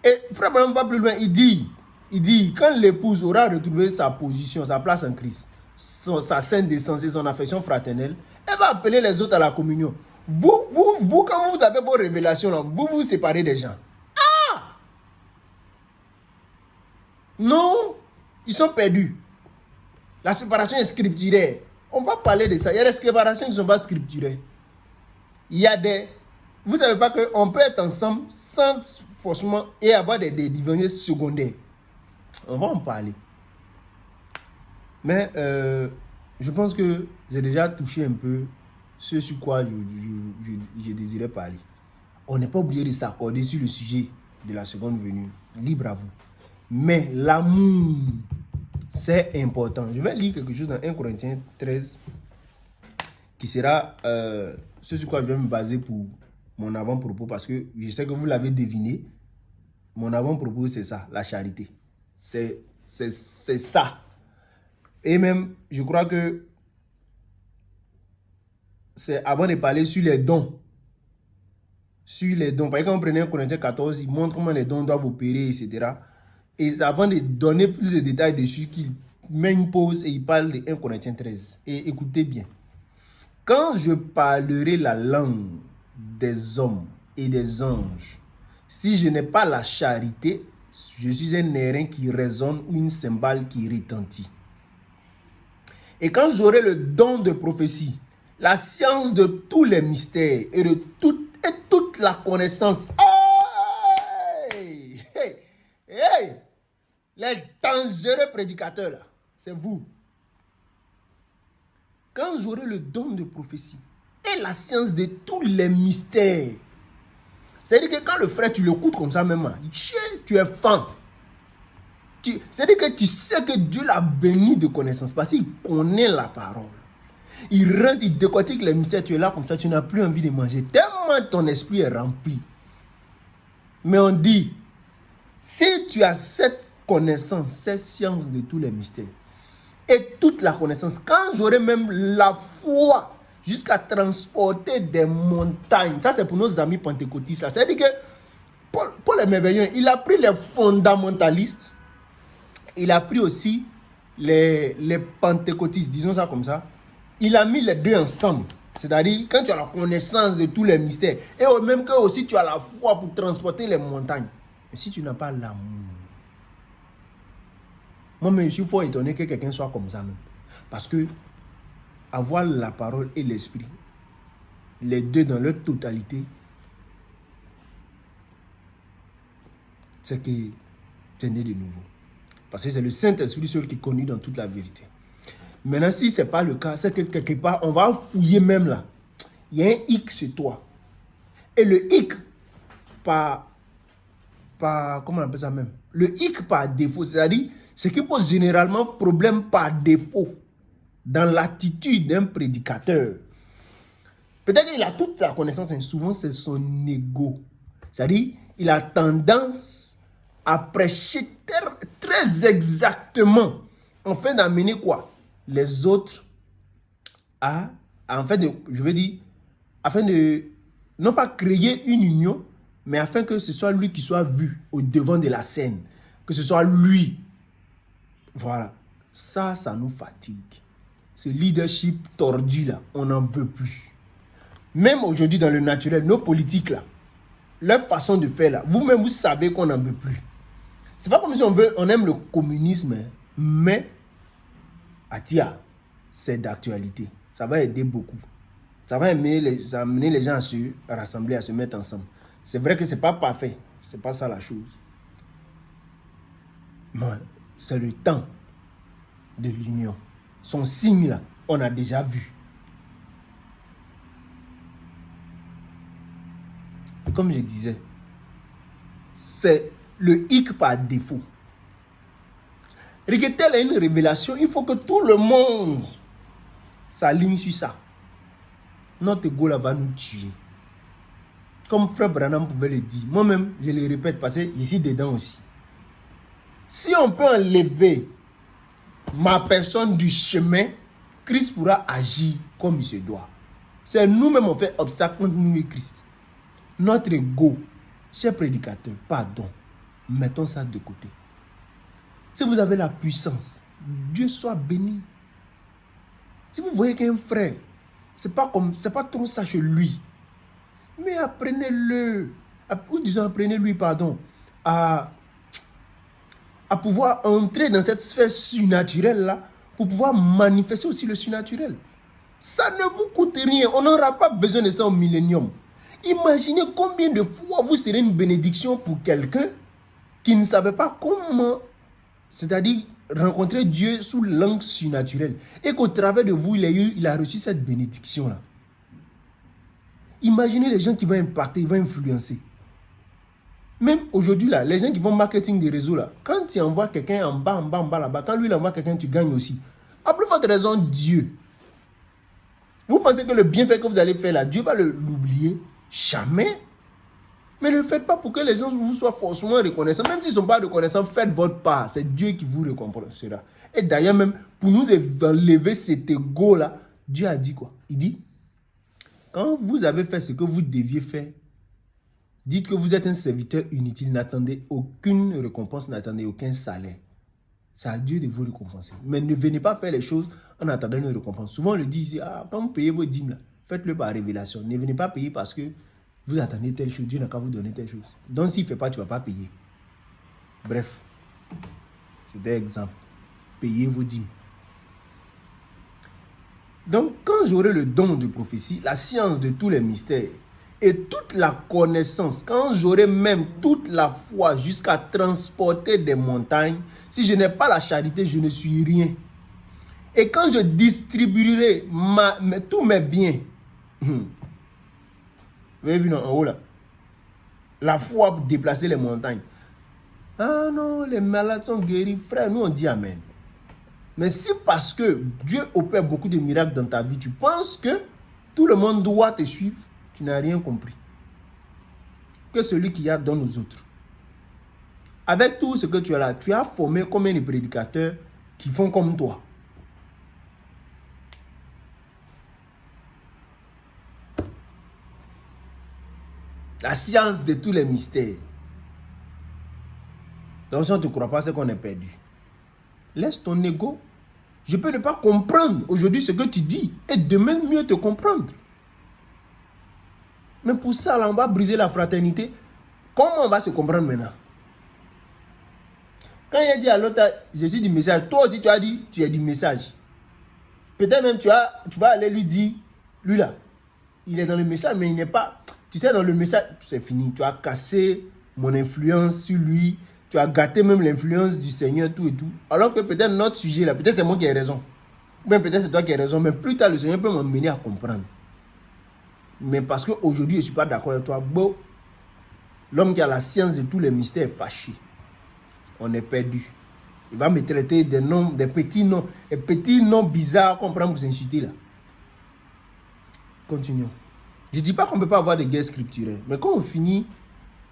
Et Frère Branham va plus loin, il dit, quand l'épouse aura retrouvé sa position, sa place en Christ, sa sainte décence et son affection fraternelle, elle va appeler les autres à la communion. Vous quand vous avez vos révélations, là, vous vous séparez des gens. Non, ils sont perdus. La séparation est scripturaire. On va parler de ça. Il y a des séparations qui ne sont pas scripturaires. Il y a des... Vous ne savez pas qu'on peut être ensemble sans forcément et avoir des divinités secondaires. On va en parler. Mais je pense que j'ai déjà touché un peu ce sur quoi je désirais parler. On n'est pas obligé de s'accorder sur le sujet de la seconde venue. Libre à vous. Mais l'amour, c'est important. Je vais lire quelque chose dans 1 Corinthiens 13 qui sera ce sur quoi je vais me baser pour mon avant-propos parce que je sais que vous l'avez deviné. Mon avant-propos, c'est ça, la charité. C'est ça. Et même, je crois que c'est avant de parler sur les dons. Sur les dons. Par exemple, quand vous prenez 1 Corinthiens 14, il montre comment les dons doivent opérer, etc. Et avant de donner plus de détails dessus, qu'il met une pause et il parle de 1 Corinthiens 13. Et écoutez bien. Quand je parlerai la langue des hommes et des anges, si je n'ai pas la charité, je suis un airain qui résonne ou une cymbale qui retentit. Et quand j'aurai le don de prophétie, la science de tous les mystères et de toute la connaissance, les dangereux prédicateurs, là, c'est vous. Quand j'aurai le don de prophétie et la science de tous les mystères, c'est-à-dire que quand le frère, tu l'écoutes comme ça même, tu es fan. C'est-à-dire que tu sais que Dieu l'a béni de connaissance parce qu'il connaît la parole. Il rentre, il décortique les mystères, tu es là comme ça, tu n'as plus envie de manger. Tellement ton esprit est rempli. Mais on dit, si tu as cette connaissance, cette science de tous les mystères, et toute la connaissance, quand j'aurai même la foi jusqu'à transporter des montagnes, ça c'est pour nos amis pentecôtistes, c'est-à-dire que Paul est merveilleux, il a pris les fondamentalistes, il a pris aussi les pentecôtistes, disons ça comme ça, il a mis les deux ensemble. C'est-à-dire, quand tu as la connaissance de tous les mystères, et même que aussi tu as la foi pour transporter les montagnes. Mais si tu n'as pas l'amour, moi, je suis fort étonné que quelqu'un soit comme ça même. Parce que avoir la parole et l'esprit, les deux dans leur totalité, c'est que c'est né de nouveau. Parce que c'est le Saint-Esprit seul qui est connu dans toute la vérité. Maintenant, si ce n'est pas le cas, c'est que quelque part, on va fouiller même là. Il y a un hic chez toi. Et le hic, comment on appelle ça même? Le hic par défaut, c'est-à-dire, ce qui pose généralement problème par défaut dans l'attitude d'un prédicateur. Peut-être qu'il a toute la connaissance, et souvent c'est son ego. C'est-à-dire, il a tendance à prêcher très exactement, en fait d'amener quoi? Les autres afin de, non pas créer une union, mais afin que ce soit lui qui soit vu au devant de la scène. Que ce soit lui. Voilà. Ça nous fatigue. Ce leadership tordu là, on n'en veut plus. Même aujourd'hui dans le naturel, nos politiques là, leur façon de faire là, vous-même vous savez qu'on n'en veut plus. C'est pas comme si on aime le communisme, hein, mais Atia, c'est d'actualité. Ça va aider beaucoup. Ça va amener les gens à se rassembler, à se mettre ensemble. C'est vrai que c'est pas parfait. C'est pas ça la chose. Mais c'est le temps de l'union. Son signe là, on a déjà vu. Et comme je disais, c'est le hic par défaut. Telle est une révélation, il faut que tout le monde s'aligne sur ça. Notre ego là va nous tuer. comme Frère Branham pouvait le dire. Moi-même, je le répète parce que je suis dedans aussi. Si on peut enlever ma personne du chemin, Christ pourra agir comme il se doit. C'est nous-mêmes on fait obstacle entre nous et Christ. Notre ego, cher prédicateur, pardon, mettons ça de côté. Si vous avez la puissance, Dieu soit béni. Si vous voyez qu'un frère, c'est pas trop ça chez lui, mais apprenez-le, ou disons apprenez-lui, pardon, à pouvoir entrer dans cette sphère surnaturelle-là pour pouvoir manifester aussi le surnaturel. Ça ne vous coûte rien. On n'aura pas besoin de ça au millénium. Imaginez combien de fois vous serez une bénédiction pour quelqu'un qui ne savait pas comment, c'est-à-dire rencontrer Dieu sous l'angle surnaturel. Et qu'au travers de vous, il a reçu cette bénédiction-là. Imaginez les gens qui vont impacter, ils vont influencer. Même aujourd'hui, là, les gens qui vont marketing des réseaux, là, quand tu envoies quelqu'un en bas, là-bas, quand lui, il envoie quelqu'un, tu gagnes aussi. À plus forte raison, Dieu. Vous pensez que le bienfait que vous allez faire là, Dieu va l'oublier? Jamais. Mais ne le faites pas pour que les gens vous soient forcément reconnaissants. Même s'ils ne sont pas reconnaissants, faites votre part. C'est Dieu qui vous récompensera. Et d'ailleurs, même pour nous enlever cet ego-là, Dieu a dit quoi? Il dit, quand vous avez fait ce que vous deviez faire, dites que vous êtes un serviteur inutile, n'attendez aucune récompense, n'attendez aucun salaire. C'est à Dieu de vous récompenser. Mais ne venez pas faire les choses en attendant une récompense. Souvent, on le dit ici, quand vous payez vos dîmes, faites-le par révélation. Ne venez pas payer parce que vous attendez telle chose, Dieu n'a qu'à vous donner telle chose. Donc, s'il ne fait pas, tu ne vas pas payer. Bref, c'est des exemples. Payez vos dîmes. Donc, quand j'aurai le don de prophétie, la science de tous les mystères, et toute la connaissance, quand j'aurai même toute la foi jusqu'à transporter des montagnes, si je n'ai pas la charité, je ne suis rien. Et quand je distribuerai tous mes biens, vous avez vu en haut là, la foi pour déplacer les montagnes. Ah non, les malades sont guéris, frère, nous on dit amen. Mais si parce que Dieu opère beaucoup de miracles dans ta vie, tu penses que tout le monde doit te suivre, tu n'as rien compris. Que celui qui a donne aux autres. Avec tout ce que tu as là, tu as formé combien de prédicateurs qui font comme toi? La science de tous les mystères. Donc si on ne te croit pas, c'est qu'on est perdu. Laisse ton ego. Je peux ne pas comprendre aujourd'hui ce que tu dis et demain mieux te comprendre. Mais pour ça, là, on va briser la fraternité. Comment on va se comprendre maintenant? Quand il a dit à l'autre, je suis du message, toi aussi tu as dit, tu es du message. Peut-être même tu vas aller lui dire, lui là, il est dans le message, mais il n'est pas. Tu sais, dans le message, c'est fini. Tu as cassé mon influence sur lui. Tu as gâté même l'influence du Seigneur, tout et tout. Alors que peut-être notre sujet là, peut-être c'est moi qui ai raison. Ou bien peut-être c'est toi qui as raison, mais plus tard le Seigneur peut m'amener à comprendre. Mais parce qu'aujourd'hui, je ne suis pas d'accord avec toi. Bon, l'homme qui a la science de tous les mystères est fâché. On est perdu. Il va me traiter des noms, des petits noms bizarres qu'on prend pour s'insulter là. Continuons. Je ne dis pas qu'on ne peut pas avoir des guerres scripturaires. Mais quand on finit,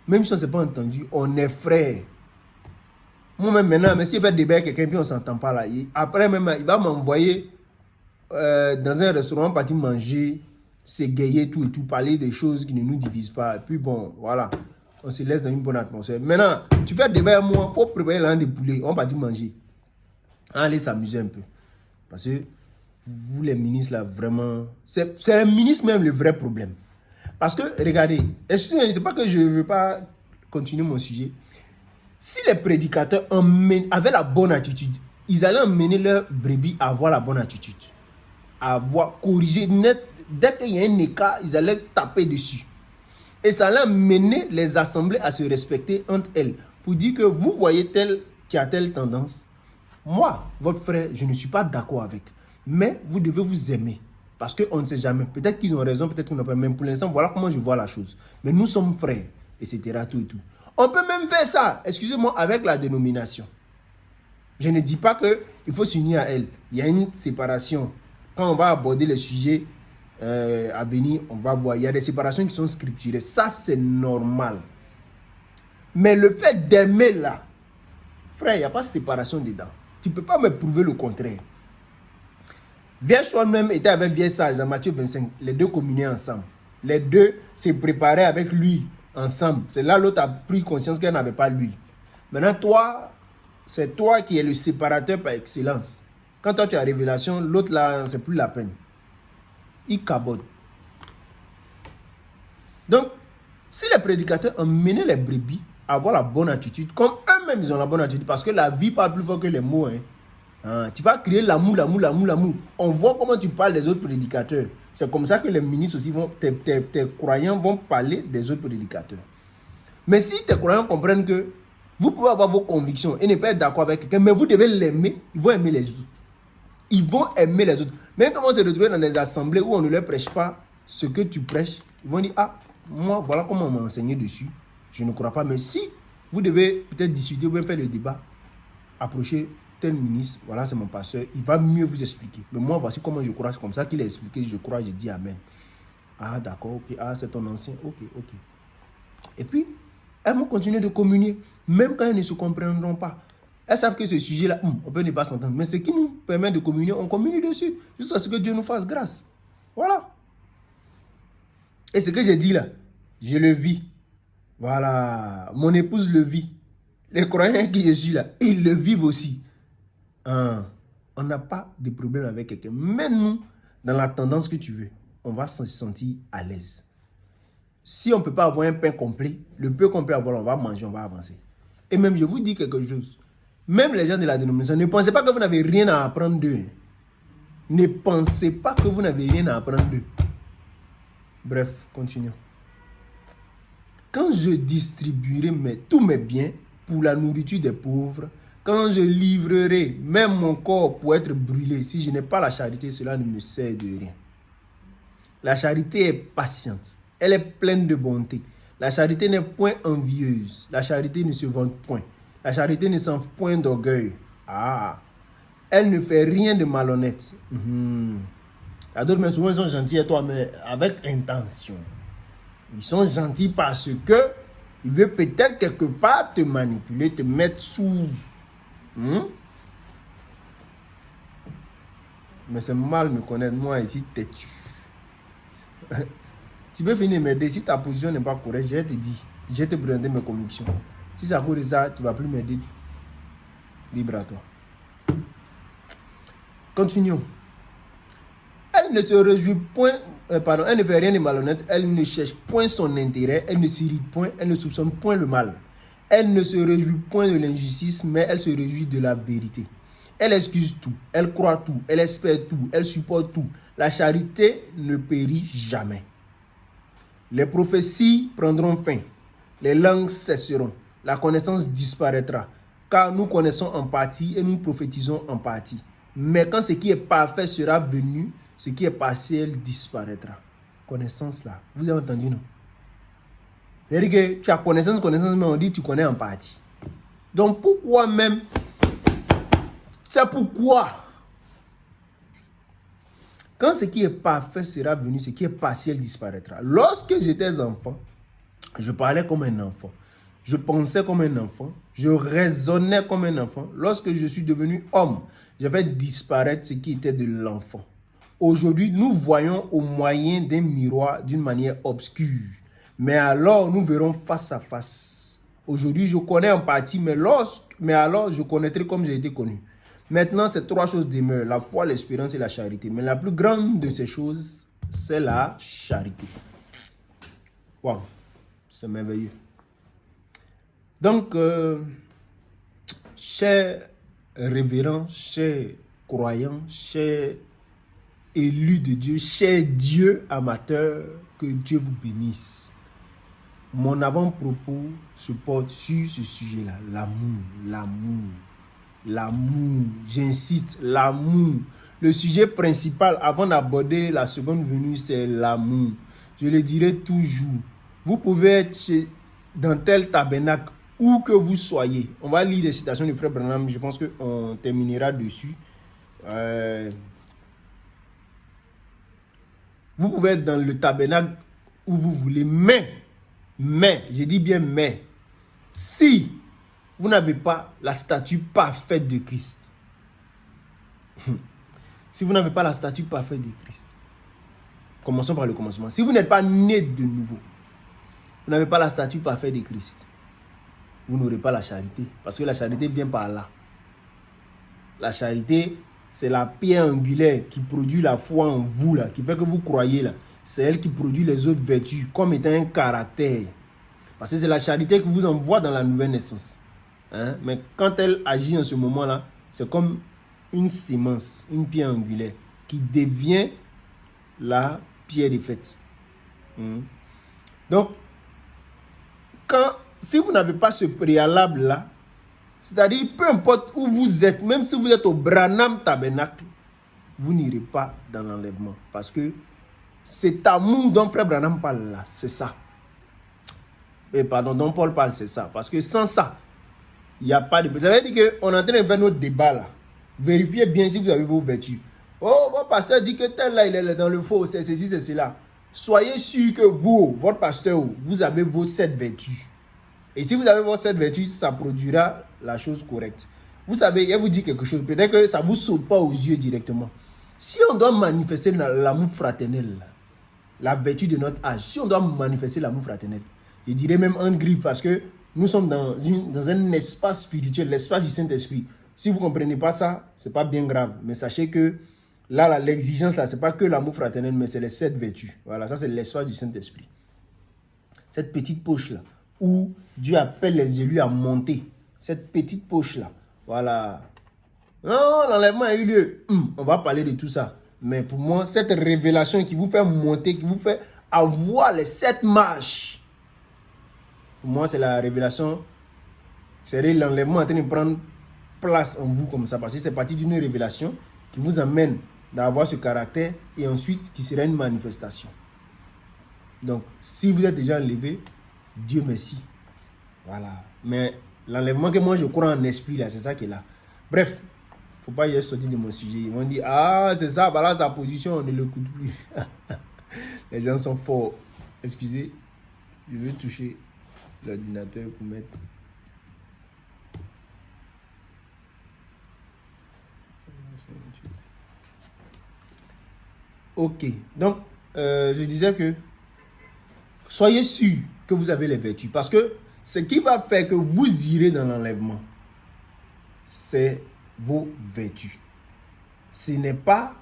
même si on ne s'est pas entendu, on est frères. Moi-même maintenant, mais s'il fait débat avec quelqu'un, puis on ne s'entend pas là. Après même, il va m'envoyer dans un restaurant, partir manger, s'égayer, tout et tout, parler des choses qui ne nous divisent pas. Et puis bon, voilà, on se laisse dans une bonne atmosphère. Maintenant, tu fais débat avec moi, il faut préparer l'an de poulet, on va partir manger. Allez s'amuser un peu. Parce que vous les ministres là, vraiment, c'est les ministres même le vrai problème. Parce que, regardez, c'est pas que je ne veux pas continuer mon sujet. Si les prédicateurs avaient la bonne attitude, ils allaient emmener leur brebis à avoir la bonne attitude. À avoir corrigé net. Dès qu'il y a un écart, ils allaient taper dessus. Et ça allait mener les assemblées à se respecter entre elles. Pour dire que vous voyez tel qui a telle tendance. Moi, votre frère, je ne suis pas d'accord avec. Mais vous devez vous aimer. Parce qu'on ne sait jamais. Peut-être qu'ils ont raison, peut-être qu'ils n'ont pas. Même pour l'instant, voilà comment je vois la chose. Mais nous sommes frères, etc. Tout et tout. On peut même faire ça, excusez-moi, avec la dénomination. Je ne dis pas qu'il faut s'unir à elle. Il y a une séparation. Quand on va aborder les sujets à venir, on va voir. Il y a des séparations qui sont scripturées. Ça, c'est normal. Mais le fait d'aimer là, frère, il n'y a pas de séparation dedans. Tu ne peux pas me prouver le contraire. Vierge Chouane même était avec Vierge Sage dans Matthieu 25. Les deux communiaient ensemble. Les deux se préparaient avec l'huile ensemble. C'est là l'autre a pris conscience qu'elle n'avait pas l'huile. Maintenant, toi, c'est toi qui es le séparateur par excellence. Quand toi tu as révélation, l'autre là, c'est plus la peine. Il cabote. Donc, si les prédicateurs ont mené les brebis à avoir la bonne attitude, comme eux-mêmes ils ont la bonne attitude, parce que la vie parle plus fort que les mots. Tu vas créer l'amour, l'amour, l'amour, l'amour. On voit comment tu parles des autres prédicateurs. C'est comme ça que les ministres aussi vont, tes croyants vont parler des autres prédicateurs. Mais si tes croyants comprennent que vous pouvez avoir vos convictions et ne pas être d'accord avec quelqu'un, mais vous devez l'aimer, ils vont aimer les autres. Ils vont aimer les autres. Même quand on se retrouve dans des assemblées où on ne leur prêche pas ce que tu prêches, ils vont dire, ah, moi, voilà comment on m'a enseigné dessus. Je ne crois pas. Mais si vous devez peut-être discuter ou bien faire le débat, approchez tel ministre, voilà, c'est mon pasteur, il va mieux vous expliquer. Mais moi, voici comment je crois. C'est comme ça qu'il a expliqué, je crois, je dis amen. Ah, d'accord, ok. Ah, c'est ton ancien. Ok, ok. Et puis, elles vont continuer de communier, même quand elles ne se comprendront pas. Elles savent que ce sujet-là, on peut ne pas s'entendre. Mais ce qui nous permet de communier, on communie dessus. Jusqu'à ce que Dieu nous fasse grâce. Voilà. Et ce que j'ai dit là, je le vis. Voilà. Mon épouse le vit. Les croyants qui je suis là, ils le vivent aussi. On n'a pas de problème avec quelqu'un. Même nous, dans la tendance que tu veux, on va se sentir à l'aise. Si on ne peut pas avoir un pain complet, le peu qu'on peut avoir, on va manger, on va avancer. Et même, je vous dis quelque chose. Même les gens de la dénomination, ne pensez pas que vous n'avez rien à apprendre d'eux. Ne pensez pas que vous n'avez rien à apprendre d'eux. Bref, continuons. Quand je distribuerai tous mes biens pour la nourriture des pauvres, quand je livrerai même mon corps pour être brûlé, si je n'ai pas la charité, cela ne me sert de rien. La charité est patiente. Elle est pleine de bonté. La charité n'est point envieuse. La charité ne se vante point. La charité ne s'enfle point d'orgueil. Ah, elle ne fait rien de malhonnête. Il y a d'autres, mais souvent ils sont gentils à toi, mais avec intention. Ils sont gentils parce que ils veulent peut-être quelque part te manipuler, te mettre sous. Mais c'est mal me connaître, moi ici, têtu. Tu peux finir m'aider. Si ta position n'est pas correcte, je te dis, je vais te présenter mes convictions. Si ça cause de ça, tu ne vas plus m'aider. Libre à toi. Continuons. Elle ne se réjouit point, elle ne fait rien de malhonnête, elle ne cherche point son intérêt, elle ne s'irrite point, elle ne soupçonne point le mal. Elle ne se réjouit point de l'injustice, mais elle se réjouit de la vérité. Elle excuse tout, elle croit tout, elle espère tout, elle supporte tout. La charité ne périt jamais. Les prophéties prendront fin, les langues cesseront, la connaissance disparaîtra, car nous connaissons en partie et nous prophétisons en partie. Mais quand ce qui est parfait sera venu, ce qui est partiel disparaîtra. Connaissance là, vous avez entendu non? C'est-à-dire que tu as connaissance, mais on dit que tu connais en partie. Donc pourquoi même? C'est pourquoi. Quand ce qui est parfait sera venu, ce qui est partiel disparaîtra. Lorsque j'étais enfant, je parlais comme un enfant. Je pensais comme un enfant. Je raisonnais comme un enfant. Lorsque je suis devenu homme, je vais disparaître ce qui était de l'enfant. Aujourd'hui, nous voyons au moyen d'un miroir d'une manière obscure. Mais alors, nous verrons face à face. Aujourd'hui, je connais en partie, mais alors, je connaîtrai comme j'ai été connu. Maintenant, ces trois choses demeurent, la foi, l'espérance et la charité. Mais la plus grande de ces choses, c'est la charité. Wow, c'est merveilleux. Donc, chers révérends, chers croyants, chers élus de Dieu, chers dieux amateurs, que Dieu vous bénisse. Mon avant-propos se porte sur ce sujet-là, l'amour, l'amour. L'amour, j'insiste, l'amour. Le sujet principal avant d'aborder la seconde venue, c'est l'amour. Je le dirai toujours. Vous pouvez être dans tel tabernacle, où que vous soyez. On va lire des citations du frère Branham, je pense qu'on terminera dessus. Vous pouvez être dans le tabernacle où vous voulez, mais, je dis bien mais, si vous n'avez pas la statue parfaite de Christ, si vous n'avez pas la statue parfaite de Christ, commençons par le commencement. Si vous n'êtes pas né de nouveau, vous n'avez pas la statue parfaite de Christ, vous n'aurez pas la charité. Parce que la charité vient par là. La charité, c'est la pierre angulaire qui produit la foi en vous, là, qui fait que vous croyez. Là. C'est elle qui produit les autres vertus, comme étant un caractère. Parce que c'est la charité qui vous envoie dans la nouvelle naissance. Hein? Mais quand elle agit en ce moment-là, c'est comme une sémence, une pierre angulaire, qui devient la pierre de fête. Donc, si vous n'avez pas ce préalable-là, c'est-à-dire, peu importe où vous êtes, même si vous êtes au Branham Tabernacle, vous n'irez pas dans l'enlèvement. Parce que cet amour dont Frère Branham parle là, c'est ça. Et pardon, dont Paul parle, c'est ça. Parce que sans ça, il n'y a pas de... Ça veut dire qu'on est en train de faire notre débat là. Vérifiez bien si vous avez vos vertus. Oh, votre pasteur dit que tel là, il est dans le faux, c'est ceci, c'est cela. Soyez sûr que vous, votre pasteur, vous avez vos 7 vertus. Et si vous avez vos 7 vertus, ça produira la chose correcte. Vous savez, je vous dis quelque chose, peut-être que ça ne vous saute pas aux yeux directement. Si on doit manifester l'amour fraternel, la vertu de notre âge, si on doit manifester l'amour fraternel, je dirais même en griffe, parce que nous sommes dans un espace spirituel, l'espace du Saint-Esprit. Si vous ne comprenez pas ça, ce n'est pas bien grave. Mais sachez que là, l'exigence, ce n'est pas que l'amour fraternel, mais c'est les 7 vertus. Voilà, ça c'est l'espace du Saint-Esprit. Cette petite poche-là, où Dieu appelle les élus à monter. Cette petite poche-là. Voilà. Non, l'enlèvement a eu lieu. On va parler de tout ça. Mais pour moi, cette révélation qui vous fait monter, qui vous fait avoir les 7 marches, pour moi, c'est la révélation. C'est l'enlèvement en train de prendre place en vous comme ça. Parce que c'est parti d'une révélation qui vous amène d'avoir ce caractère et ensuite qui sera une manifestation. Donc, si vous êtes déjà enlevé, Dieu merci. Voilà. Mais l'enlèvement que moi je crois en esprit, là, c'est ça qui est là. Bref, il ne faut pas y sortir de mon sujet. Ils vont dire, ah, c'est ça, voilà sa position, on ne l'écoute plus. Les gens sont forts. Excusez, je vais toucher l'ordinateur pour mettre. Ok, donc, je disais que soyez sûr que vous avez les vertus. Parce que ce qui va faire que vous irez dans l'enlèvement, c'est vos vertus. Ce n'est pas...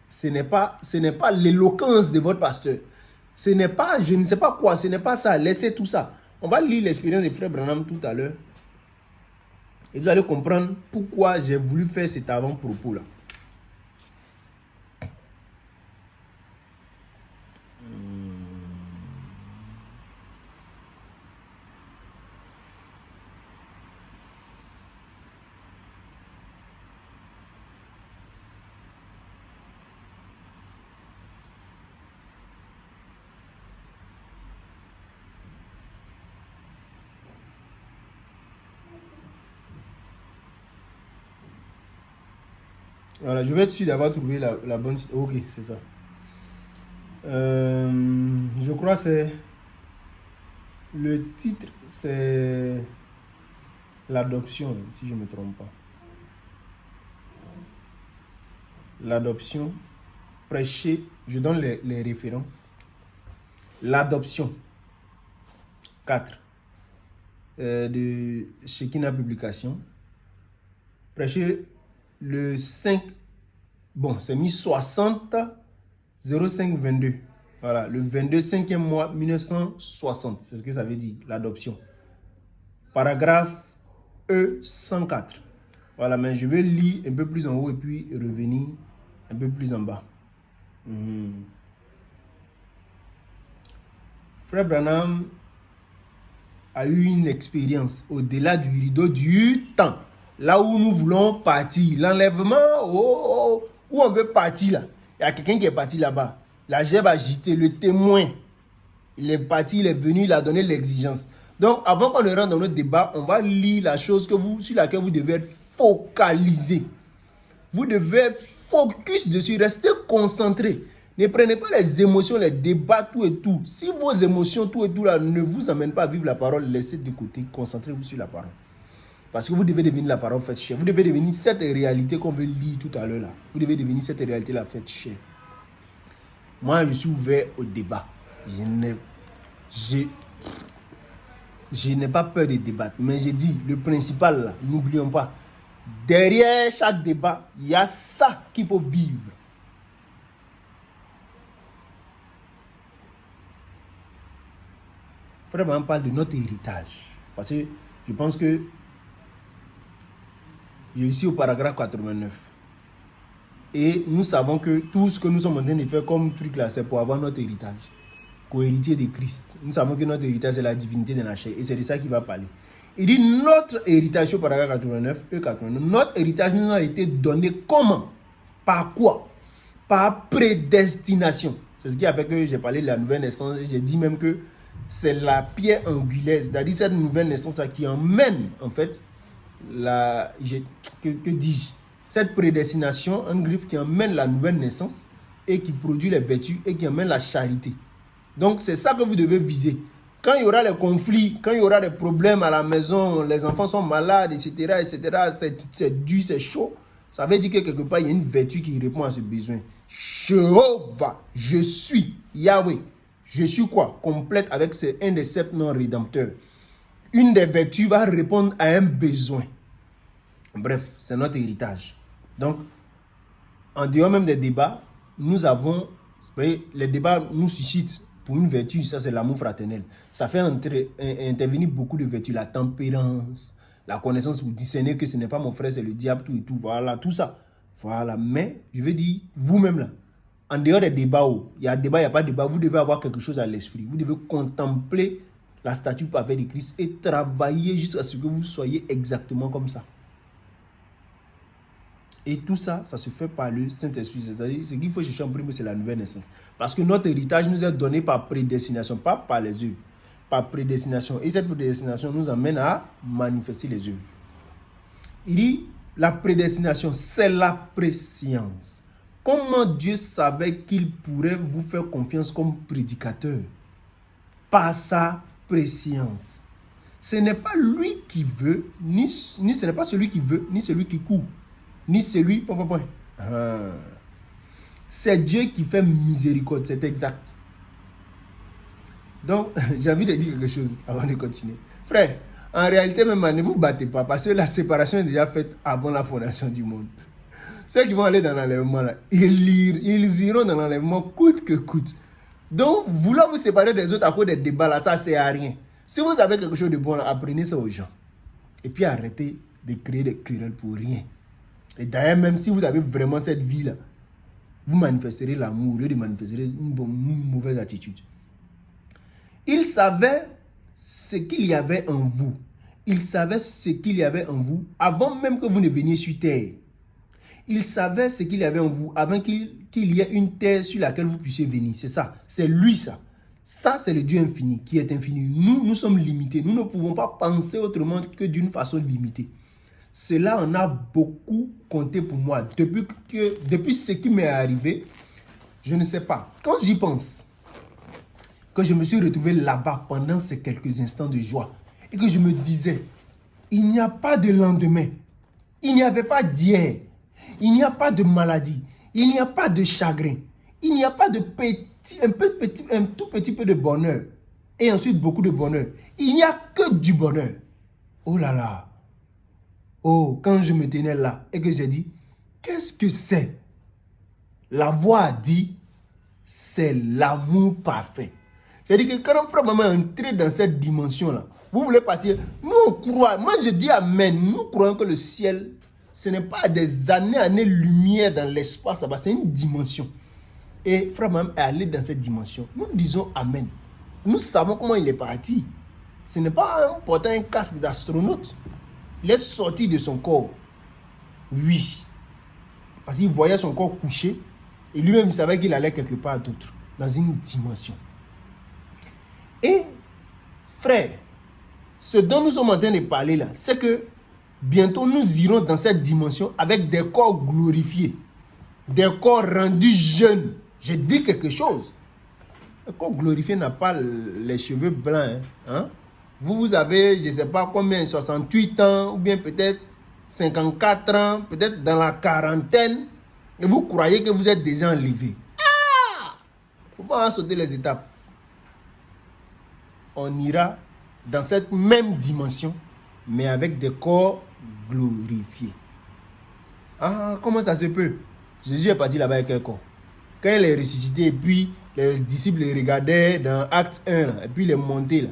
ce n'est pas l'éloquence de votre pasteur. Ce n'est pas, je ne sais pas quoi, ce n'est pas ça. Laissez tout ça. On va lire l'expérience de Frère Branham tout à l'heure. Et vous allez comprendre pourquoi j'ai voulu faire cet avant-propos là. Voilà, je vais être sûr d'avoir trouvé la bonne... Ok, c'est ça. Je crois que c'est... Le titre, c'est... L'adoption, si je ne me trompe pas. L'adoption. Prêcher, je donne les références. L'adoption. 4. De Shekinah Publication. Prêcher le 5. Bon, c'est mis 60 05 22. Voilà, le 22 5e mois 1960. C'est ce que ça veut dire, l'adoption. Paragraphe E 104. Voilà, mais je vais lire un peu plus en haut et puis revenir un peu plus en bas. Frère Branham a eu une expérience au-delà du rideau du temps. Là où nous voulons partir. L'enlèvement, où on veut partir là. Il y a quelqu'un qui est parti là-bas. La gèbe a agité, le témoin. Il est parti, il est venu, il a donné l'exigence. Donc, avant qu'on ne rentre dans notre débat, on va lire la chose sur laquelle vous devez être focalisé. Vous devez focus dessus, rester concentré. Ne prenez pas les émotions, les débats, tout et tout. Si vos émotions, tout et tout, là, ne vous amènent pas à vivre la parole, laissez de côté, concentrez-vous sur la parole. Parce que vous devez devenir la parole faite chair. Vous devez devenir cette réalité qu'on veut lire tout à l'heure là. Vous devez devenir cette réalité-là faite chair. Moi, je suis ouvert au débat. Je n'ai pas peur de débattre. Mais j'ai dit, le principal là, n'oublions pas, derrière chaque débat, il y a ça qu'il faut vivre. Frère, on parle de notre héritage. Parce que je pense que je suis ici au paragraphe 89. Et nous savons que tout ce que nous sommes en train de faire comme truc là, c'est pour avoir notre héritage. Co-héritier de Christ. Nous savons que notre héritage, c'est la divinité de la chair. Et c'est de ça qu'il va parler. Il dit notre héritage au paragraphe 89, E89. Notre héritage nous a été donné comment? Par quoi? Par prédestination. C'est ce qui a fait que j'ai parlé de la nouvelle naissance. J'ai dit même que c'est la pierre angulaire. C'est-à-dire cette nouvelle naissance qui emmène en fait que dis-je? Cette prédestination, un griffe qui emmène la nouvelle naissance et qui produit les vertus et qui emmène la charité. Donc c'est ça que vous devez viser. Quand il y aura les conflits, quand il y aura des problèmes à la maison, les enfants sont malades, etc., c'est dur, c'est chaud, ça veut dire que quelque part, il y a une vertu qui répond à ce besoin. Jéhovah, je suis Yahweh. Je suis quoi? Complète avec un des 7 noms rédempteurs. Une des vertus va répondre à un besoin. Bref, c'est notre héritage. Donc, en dehors même des débats, nous avons, les débats nous suscitent pour une vertu, ça c'est l'amour fraternel. Ça fait intervenir beaucoup de vertus, la tempérance, la connaissance pour discerner que ce n'est pas mon frère, c'est le diable, tout et tout, voilà, tout ça. Voilà, mais je veux dire, vous-même là, en dehors des débats, il y a débat, il n'y a pas de débat, vous devez avoir quelque chose à l'esprit. Vous devez contempler la statue parfaite de Christ et travailler jusqu'à ce que vous soyez exactement comme ça. Et tout ça, ça se fait par le Saint-Esprit. C'est-à-dire, ce qu'il faut chercher en premier, c'est la nouvelle naissance. Parce que notre héritage nous est donné par prédestination, pas par les œuvres. Par prédestination. Et cette prédestination nous amène à manifester les œuvres. Il dit, la prédestination, c'est la préscience. Comment Dieu savait qu'il pourrait vous faire confiance comme prédicateur? Par sa préscience. Ce n'est pas lui qui veut, ni ce n'est pas celui qui veut, ni celui qui court. Ni celui, c'est Dieu qui fait miséricorde, c'est exact. Donc, j'ai envie de dire quelque chose avant de continuer. Frère, en réalité, même, ne vous battez pas, parce que la séparation est déjà faite avant la fondation du monde. Ceux qui vont aller dans l'enlèvement, là, ils iront dans l'enlèvement coûte que coûte. Donc, vouloir vous séparer des autres à cause des débats, là, ça ne sert à rien. Si vous avez quelque chose de bon, là, apprenez ça aux gens. Et puis arrêtez de créer des querelles pour rien. Et d'ailleurs, même si vous avez vraiment cette vie-là, vous manifesterez l'amour au lieu de manifester une mauvaise attitude. Il savait ce qu'il y avait en vous. Il savait ce qu'il y avait en vous avant même que vous ne veniez sur terre. Il savait ce qu'il y avait en vous avant qu'il y ait une terre sur laquelle vous puissiez venir. C'est ça. C'est lui ça. Ça, c'est le Dieu infini qui est infini. Nous sommes limités. Nous ne pouvons pas penser autrement que d'une façon limitée. Cela en a beaucoup compté pour moi. Depuis ce qui m'est arrivé, je ne sais pas. Quand j'y pense, que je me suis retrouvé là-bas pendant ces quelques instants de joie et que je me disais, il n'y a pas de lendemain, il n'y avait pas d'hier, il n'y a pas de maladie, il n'y a pas de chagrin, il n'y a pas de un tout petit peu de bonheur et ensuite beaucoup de bonheur. Il n'y a que du bonheur. Oh là là. Oh, quand je me tenais là et que j'ai dit, qu'est-ce que c'est? La voix a dit, c'est l'amour parfait. C'est-à-dire que quand un frère maman est entré dans cette dimension-là, vous voulez partir, nous on croit, moi je dis amen, nous croyons que le ciel, ce n'est pas des années-lumière dans l'espace, c'est une dimension. Et frère maman est allé dans cette dimension. Nous disons amen. Nous savons comment il est parti. Ce n'est pas en portant un casque d'astronaute. Il est sorti de son corps. Oui. Parce qu'il voyait son corps couché. Et lui-même savait qu'il allait quelque part d'autre. Dans une dimension. Et, frère, ce dont nous sommes en train de parler là, c'est que bientôt nous irons dans cette dimension avec des corps glorifiés, des corps rendus jeunes. J'ai dit quelque chose. Le corps glorifié n'a pas les cheveux blancs. Hein? Vous avez, je ne sais pas combien, 68 ans, ou bien peut-être 54 ans, peut-être dans la quarantaine, et vous croyez que vous êtes déjà enlevé. Ah! Il ne faut pas sauter les étapes. On ira dans cette même dimension, mais avec des corps glorifiés. Ah, comment ça se peut? Jésus est parti là-bas avec un corps. Quand il est ressuscité, et puis les disciples le regardaient dans Acte 1, là, et puis il est monté là.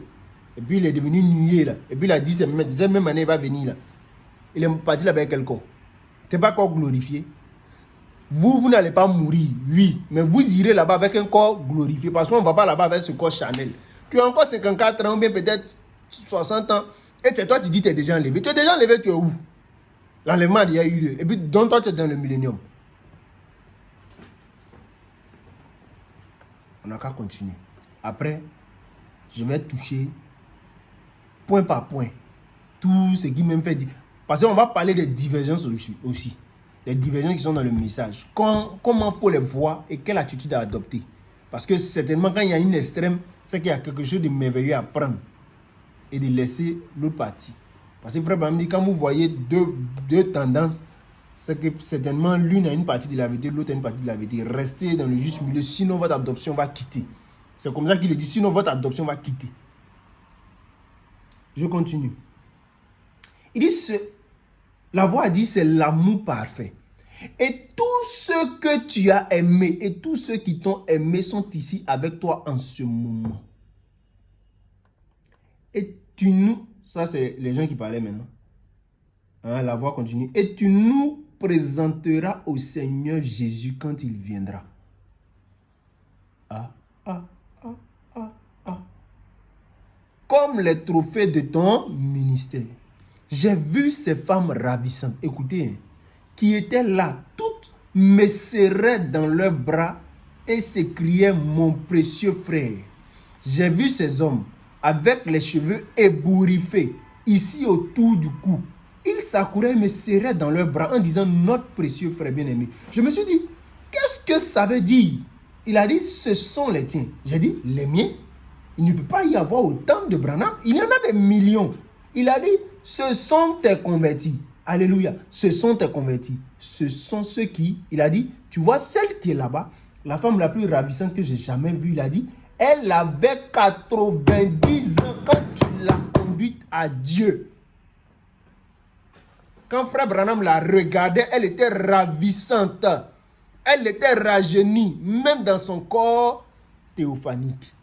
Et puis il est devenu nué là. Et puis il a dit, cette même année, il va venir là. Il est parti là-bas avec quel corps? Ce n'est pas corps glorifié. Vous n'allez pas mourir, oui. Mais vous irez là-bas avec un corps glorifié. Parce qu'on ne va pas là-bas avec ce corps Chanel. Tu as encore 54 ans, ou bien peut-être 60 ans. Et c'est toi qui dis que tu es déjà enlevé. Tu es déjà enlevé, tu es où? L'enlèvement a déjà eu lieu. Et puis, donc toi, tu es dans le millénium. On n'a qu'à continuer. Après, je vais toucher point par point tout ce qui me fait dire. Parce qu'on va parler des divergences aussi. Les divergences qui sont dans le message. Comment il faut les voir et quelle attitude à adopter. Parce que certainement, quand il y a une extrême, c'est qu'il y a quelque chose de merveilleux à prendre et de laisser l'autre partie. Parce que frère Bram dit, quand vous voyez deux tendances, c'est que certainement l'une a une partie de la vérité, l'autre a une partie de la vérité. Restez dans le juste milieu, sinon votre adoption va quitter. C'est comme ça qu'il le dit, sinon votre adoption va quitter. Je continue. Il dit, la voix dit, c'est l'amour parfait. Et tous ceux que tu as aimés et tous ceux qui t'ont aimé sont ici avec toi en ce moment. Et tu nous... Ça, c'est les gens qui parlaient maintenant. Hein, la voix continue. Et tu nous présenteras au Seigneur Jésus quand il viendra. Comme les trophées de ton ministère. J'ai vu ces femmes ravissantes. Écoutez, hein, qui étaient là, toutes me serraient dans leurs bras et s'écriaient, mon précieux frère. J'ai vu ces hommes avec les cheveux ébouriffés, ici autour du cou. Ils s'accouraient et me serraient dans leurs bras en disant, notre précieux frère bien-aimé. Je me suis dit, qu'est-ce que ça veut dire? Il a dit, ce sont les tiens. J'ai dit, les miens? Il ne peut pas y avoir autant de Branham. Il y en a des millions. Il a dit, ce sont tes convertis. Alléluia. Ce sont tes convertis. Ce sont ceux qui, il a dit, tu vois celle qui est là-bas, la femme la plus ravissante que j'ai jamais vue, il a dit, elle avait 90 ans quand tu l'as conduite à Dieu. Quand frère Branham la regardait, elle était ravissante. Elle était rajeunie, même dans son corps théophanique.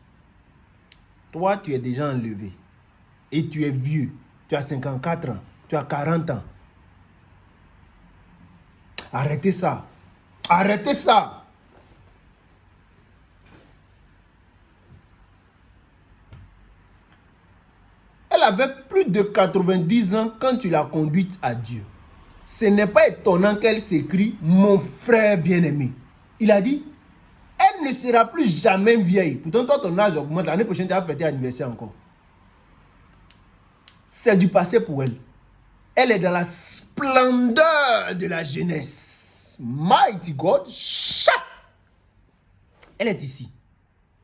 Toi, tu es déjà enlevé. Et tu es vieux. Tu as 54 ans. Tu as 40 ans. Arrêtez ça. Arrêtez ça. Elle avait plus de 90 ans quand tu l'as conduite à Dieu. Ce n'est pas étonnant qu'elle s'écrie « Mon frère bien-aimé ». Il a dit, elle ne sera plus jamais vieille. Pourtant, toi, ton âge augmente. L'année prochaine, tu vas fêter l'anniversaire encore. C'est du passé pour elle. Elle est dans la splendeur de la jeunesse. Mighty God, chat. Elle est ici.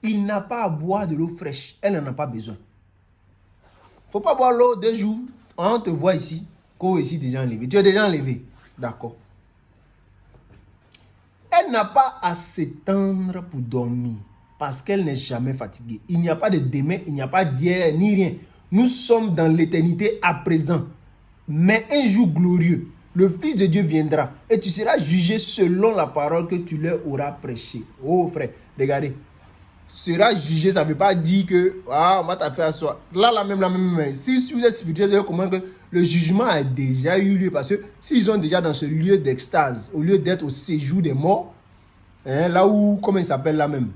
Il n'a pas à boire de l'eau fraîche. Elle n'en a pas besoin. Il ne faut pas boire l'eau 2 jours. On te voit ici. Qu'on est ici déjà enlevé. Tu es déjà enlevé. D'accord. Elle n'a pas à s'étendre pour dormir. Parce qu'elle n'est jamais fatiguée. Il n'y a pas de demain, il n'y a pas d'hier, ni rien. Nous sommes dans l'éternité à présent. Mais un jour glorieux, le Fils de Dieu viendra. Et tu seras jugé selon la parole que tu leur auras prêchée. Oh frère, regardez. Sera jugé, ça ne veut pas dire que on va t'affaire à soi. Là, même. Si vous êtes spirituel, vous allez comprendre que le jugement a déjà eu lieu. Parce que s'ils sont déjà dans ce lieu d'extase, au lieu d'être au séjour des morts, hein, là où, comment il s'appelle là même,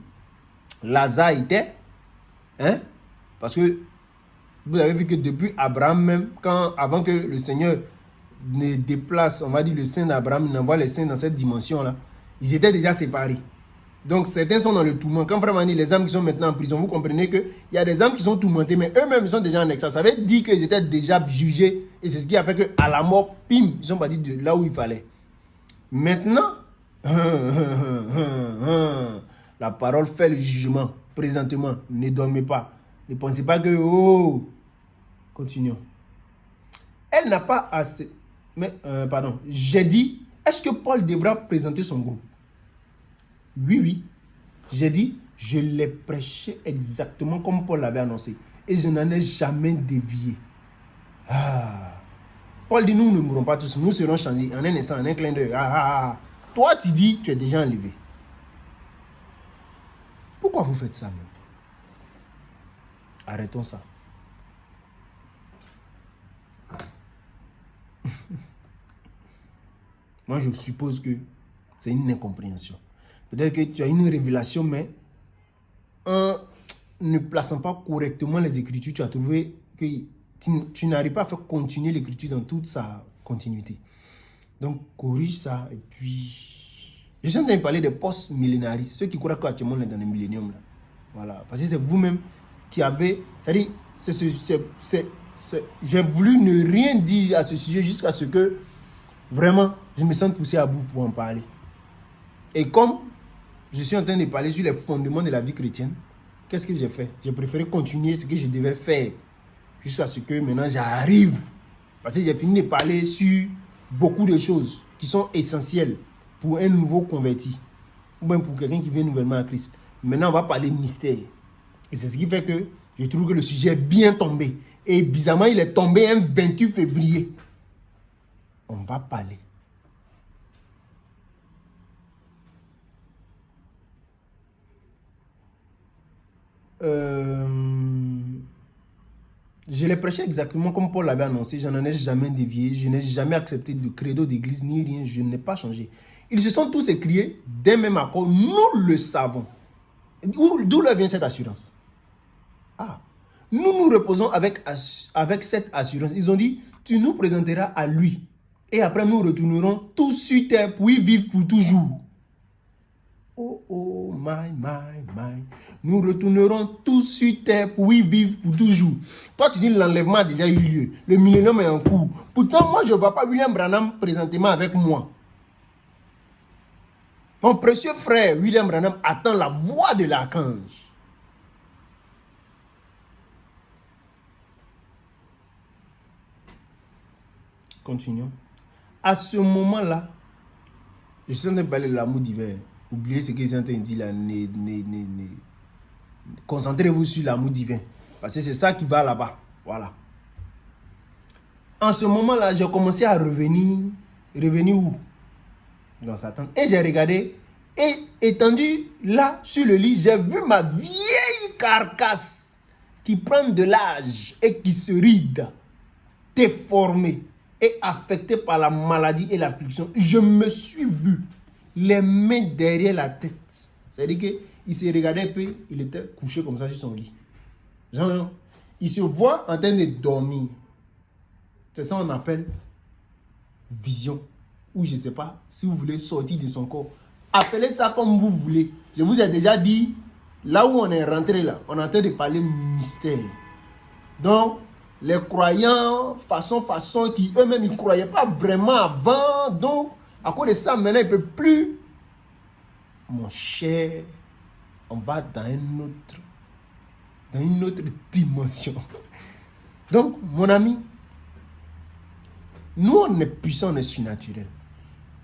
Lazare était, hein, parce que vous avez vu que depuis Abraham même, avant que le Seigneur ne déplace, on va dire le sein d'Abraham, n'envoie les saints dans cette dimension-là, ils étaient déjà séparés. Donc, certains sont dans le tourment. Quand vraiment les âmes qui sont maintenant en prison, vous comprenez qu'il y a des âmes qui sont tourmentées, mais eux-mêmes sont déjà en exil. Ça veut dire qu'ils étaient déjà jugés. Et c'est ce qui a fait qu'à la mort, pim, ils sont partis de là où il fallait. Maintenant, la parole fait le jugement. Présentement, ne dormez pas. Ne pensez pas que... Oh, continuons. Elle n'a pas assez... Mais, pardon, j'ai dit, est-ce que Paul devra présenter son groupe? Oui, oui. J'ai dit, je l'ai prêché exactement comme Paul l'avait annoncé. Et je n'en ai jamais dévié. Ah. Paul dit, nous ne mourrons pas tous. Nous serons changés en un instant, en un clin d'œil. Toi, tu dis, tu es déjà enlevé. Pourquoi vous faites ça même? Arrêtons ça. Moi, je suppose que c'est une incompréhension. Peut-être que tu as une révélation, mais en ne plaçant pas correctement les Écritures, tu as trouvé que tu n'arrives pas à faire continuer l'Écriture dans toute sa continuité. Donc, corrige ça. Et puis, je suis en train de parler des post-millénaristes, ceux qui croient qu'actuellement on est dans le millénium. Là. Voilà. Parce que c'est vous-même qui avez... C'est-à-dire, j'ai voulu ne rien dire à ce sujet jusqu'à ce que, vraiment, je me sente poussé à bout pour en parler. Et comme je suis en train de parler sur les fondements de la vie chrétienne, qu'est-ce que j'ai fait? J'ai préféré continuer ce que je devais faire jusqu'à ce que maintenant j'arrive. Parce que j'ai fini de parler sur beaucoup de choses qui sont essentielles pour un nouveau converti ou même pour quelqu'un qui vient nouvellement à Christ. Maintenant, on va parler mystère. Et c'est ce qui fait que je trouve que le sujet est bien tombé. Et bizarrement, il est tombé un 28 février. On va parler. Je l'ai prêché exactement comme Paul l'avait annoncé. Je n'en ai jamais dévié. Je n'ai jamais accepté de credo d'église ni rien. Je n'ai pas changé. Ils se sont tous écriés d'un même accord. Nous le savons. D'où leur vient cette assurance? Nous nous reposons avec cette assurance. Ils ont dit, tu nous présenteras à lui. Et après, nous retournerons tous sur terre pour y vivre pour toujours. Oh, my. Nous retournerons tous sur terre pour y vivre pour toujours. Toi, tu dis l'enlèvement a déjà eu lieu. Le millénium est en cours. Pourtant, moi, je ne vois pas William Branham présentement avec moi. Mon précieux frère William Branham attend la voix de l'archange. Continuons. À ce moment-là, je suis en train de parler de l'amour divin. Oubliez ce que j'ai en train de dire là. Concentrez-vous sur l'amour divin. Parce que c'est ça qui va là-bas. Voilà. En ce moment-là, j'ai commencé à revenir. Revenir où? Dans sa tente. Et j'ai regardé. Et étendu là sur le lit, j'ai vu ma vieille carcasse qui prend de l'âge et qui se ride, déformée et affectée par la maladie et l'affliction. Je me suis vu les mains derrière la tête. C'est-à-dire qu'il se regardait un peu, il était couché comme ça sur son lit. Genre, il se voit en train de dormir. C'est ça qu'on appelle vision. Ou je ne sais pas, si vous voulez sortir de son corps. Appelez ça comme vous voulez. Je vous ai déjà dit, là où on est rentré là, on est en train de parler mystère. Donc, les croyants, façon, qui eux-mêmes, ils ne croyaient pas vraiment avant. Donc, à cause de ça, maintenant, ils ne peuvent plus. Mon cher, on va dans une autre dimension. Donc, mon ami, nous, on est puissants, on est surnaturel.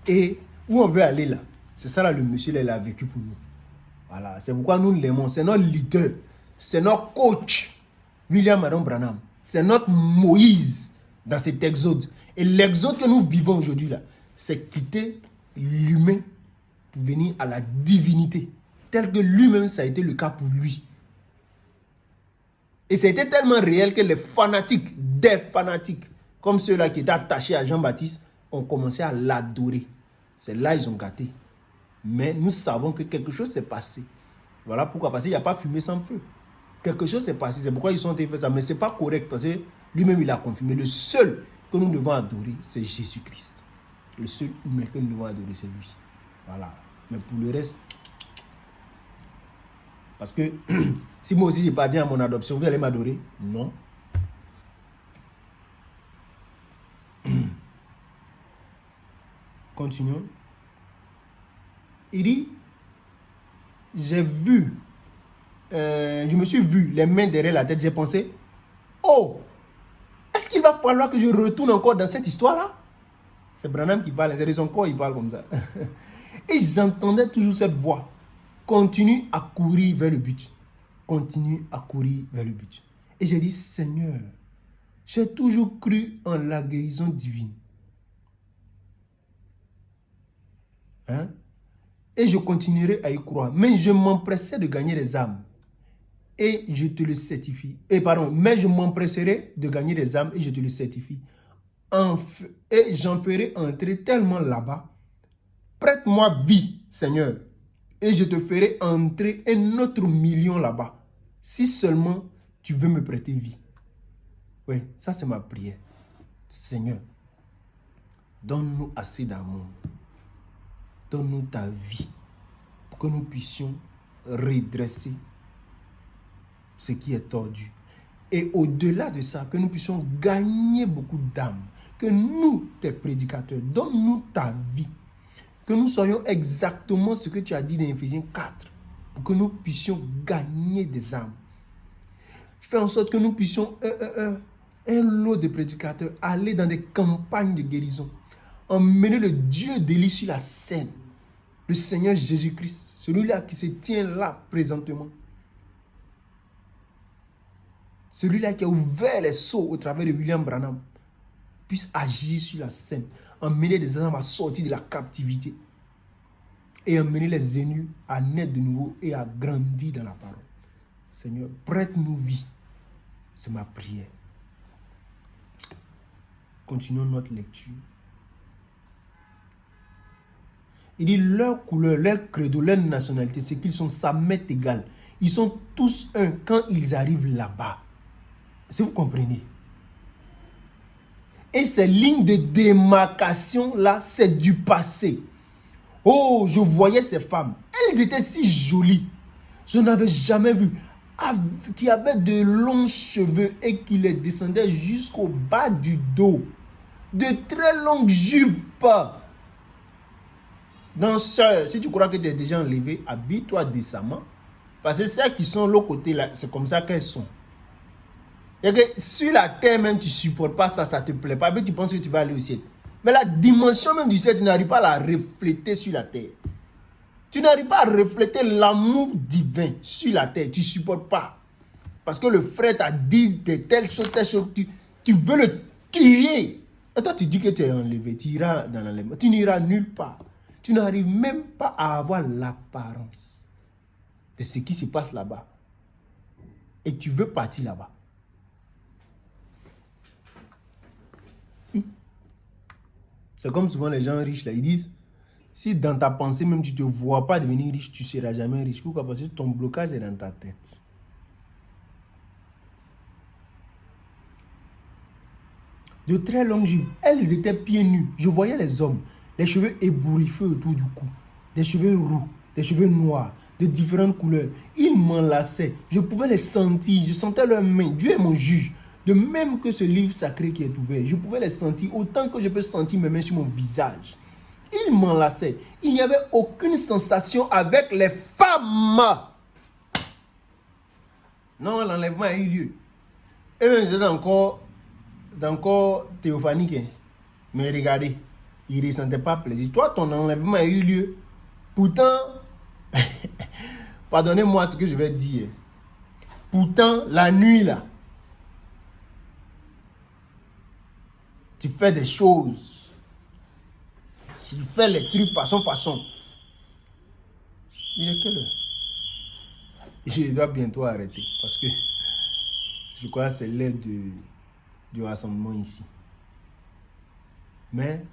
Et où on veut aller là, c'est ça là, le monsieur là, il a vécu pour nous. Voilà, c'est pourquoi nous l'aimons. C'est notre leader, c'est notre coach, William Aaron Branham. C'est notre Moïse dans cet exode. Et l'exode que nous vivons aujourd'hui là, c'est quitter l'humain pour venir à la divinité. Tel que lui-même, ça a été le cas pour lui. Et ça a été tellement réel que les fanatiques, des fanatiques, comme ceux-là qui étaient attachés à Jean-Baptiste, ont commencé à l'adorer. C'est là qu'ils ont gâté. Mais nous savons que quelque chose s'est passé. Voilà pourquoi, parce qu'il n'y a pas fumé sans feu. Quelque chose s'est passé, c'est pourquoi ils sont fait ça. Mais ce n'est pas correct, parce que lui-même, il a confirmé. Le seul que nous devons adorer, c'est Jésus-Christ. Le seul humain que nous devons adorer, c'est lui. Voilà. Mais pour le reste, Parce que si moi aussi je n'ai pas bien à mon adoption, vous allez m'adorer? Non. Continuons. Il dit, j'ai vu, je me suis vu les mains derrière la tête, j'ai pensé, oh, est-ce qu'il va falloir que je retourne encore dans cette histoire-là? C'est Branham qui parle, c'est de son corps, il parle comme ça. Et j'entendais toujours cette voix. Continue à courir vers le but. Continue à courir vers le but. Et j'ai dit, Seigneur, j'ai toujours cru en la guérison divine. Hein? Et je continuerai à y croire. Mais je m'empressais de gagner des âmes. Et je te le certifie. Mais je m'empresserai de gagner des âmes et je te le certifie. Et j'en ferai entrer tellement là-bas. Prête-moi vie, Seigneur. Et je te ferai entrer un autre million là-bas. Si seulement tu veux me prêter vie. Oui, ça c'est ma prière. Seigneur, donne-nous assez d'amour. Donne-nous ta vie. Pour que nous puissions redresser ce qui est tordu. Et au-delà de ça, que nous puissions gagner beaucoup d'âmes. Que nous, tes prédicateurs, donne-nous ta vie. Que nous soyons exactement ce que tu as dit dans Éphésiens 4. Pour que nous puissions gagner des âmes. Fais en sorte que nous puissions, un lot de prédicateurs, aller dans des campagnes de guérison. Emmener le Dieu d'élie sur la scène. Le Seigneur Jésus-Christ. Celui-là qui se tient là présentement. Celui-là qui a ouvert les sceaux au travers de William Branham. Puisse agir sur la scène. Emmener des âmes à sortir de la captivité. Et emmener les ennemis à naître de nouveau et à grandir dans la parole. Seigneur, prête-nous vie. C'est ma prière. Continuons notre lecture. Il dit leur couleur, leur credo, leur nationalité, c'est qu'ils sont sa mètre égale. Ils sont tous un quand ils arrivent là-bas. Si vous comprenez. Et ces lignes de démarcation là, c'est du passé. Oh, je voyais ces femmes. Elles étaient si jolies. Je n'avais jamais vu. Qui avaient de longs cheveux et qui les descendaient jusqu'au bas du dos. De très longues jupes. Non, sœur, si tu crois que tu es déjà enlevé, habille-toi décemment. Parce que celles qui sont de l'autre côté, là, c'est comme ça qu'elles sont. Et que sur la terre même, tu ne supportes pas ça, ça ne te plaît pas, mais tu penses que tu vas aller au ciel. Mais la dimension même du ciel, tu n'arrives pas à la refléter sur la terre. Tu n'arrives pas à refléter l'amour divin sur la terre. Tu ne supportes pas. Parce que le frère t'a dit de telle chose, tu veux le tuer. Et toi, tu dis que tu es enlevé. Tu iras dans l'enlèvement. Tu n'iras nulle part. Tu n'arrives même pas à avoir l'apparence de ce qui se passe là-bas. Et tu veux partir là-bas. C'est comme souvent les gens riches là. Ils disent, si dans ta pensée même tu ne te vois pas devenir riche, tu ne seras jamais riche. Pourquoi? Parce que ton blocage est dans ta tête. De très longues jupes. Elles étaient pieds nus. Je voyais les hommes. Les cheveux ébouriffés autour du cou. Des cheveux roux. Des cheveux noirs. De différentes couleurs. Ils m'enlaçaient. Je pouvais les sentir. Je sentais leurs mains. Dieu est mon juge. De même que ce livre sacré qui est ouvert. Je pouvais les sentir autant que je peux sentir mes mains sur mon visage. Ils m'enlaçaient. Il n'y avait aucune sensation avec les femmes. Non, l'enlèvement a eu lieu. Et même c'était encore théophanique. Mais regardez, il ne ressentait pas plaisir. Toi, ton enlèvement a eu lieu. Pourtant, pardonnez-moi ce que je vais dire. Pourtant, la nuit là, tu fais des choses. Tu fais les trucs façon. Il est quelle heure? Je dois bientôt arrêter parce que je crois que c'est l'heure du rassemblement ici. Mais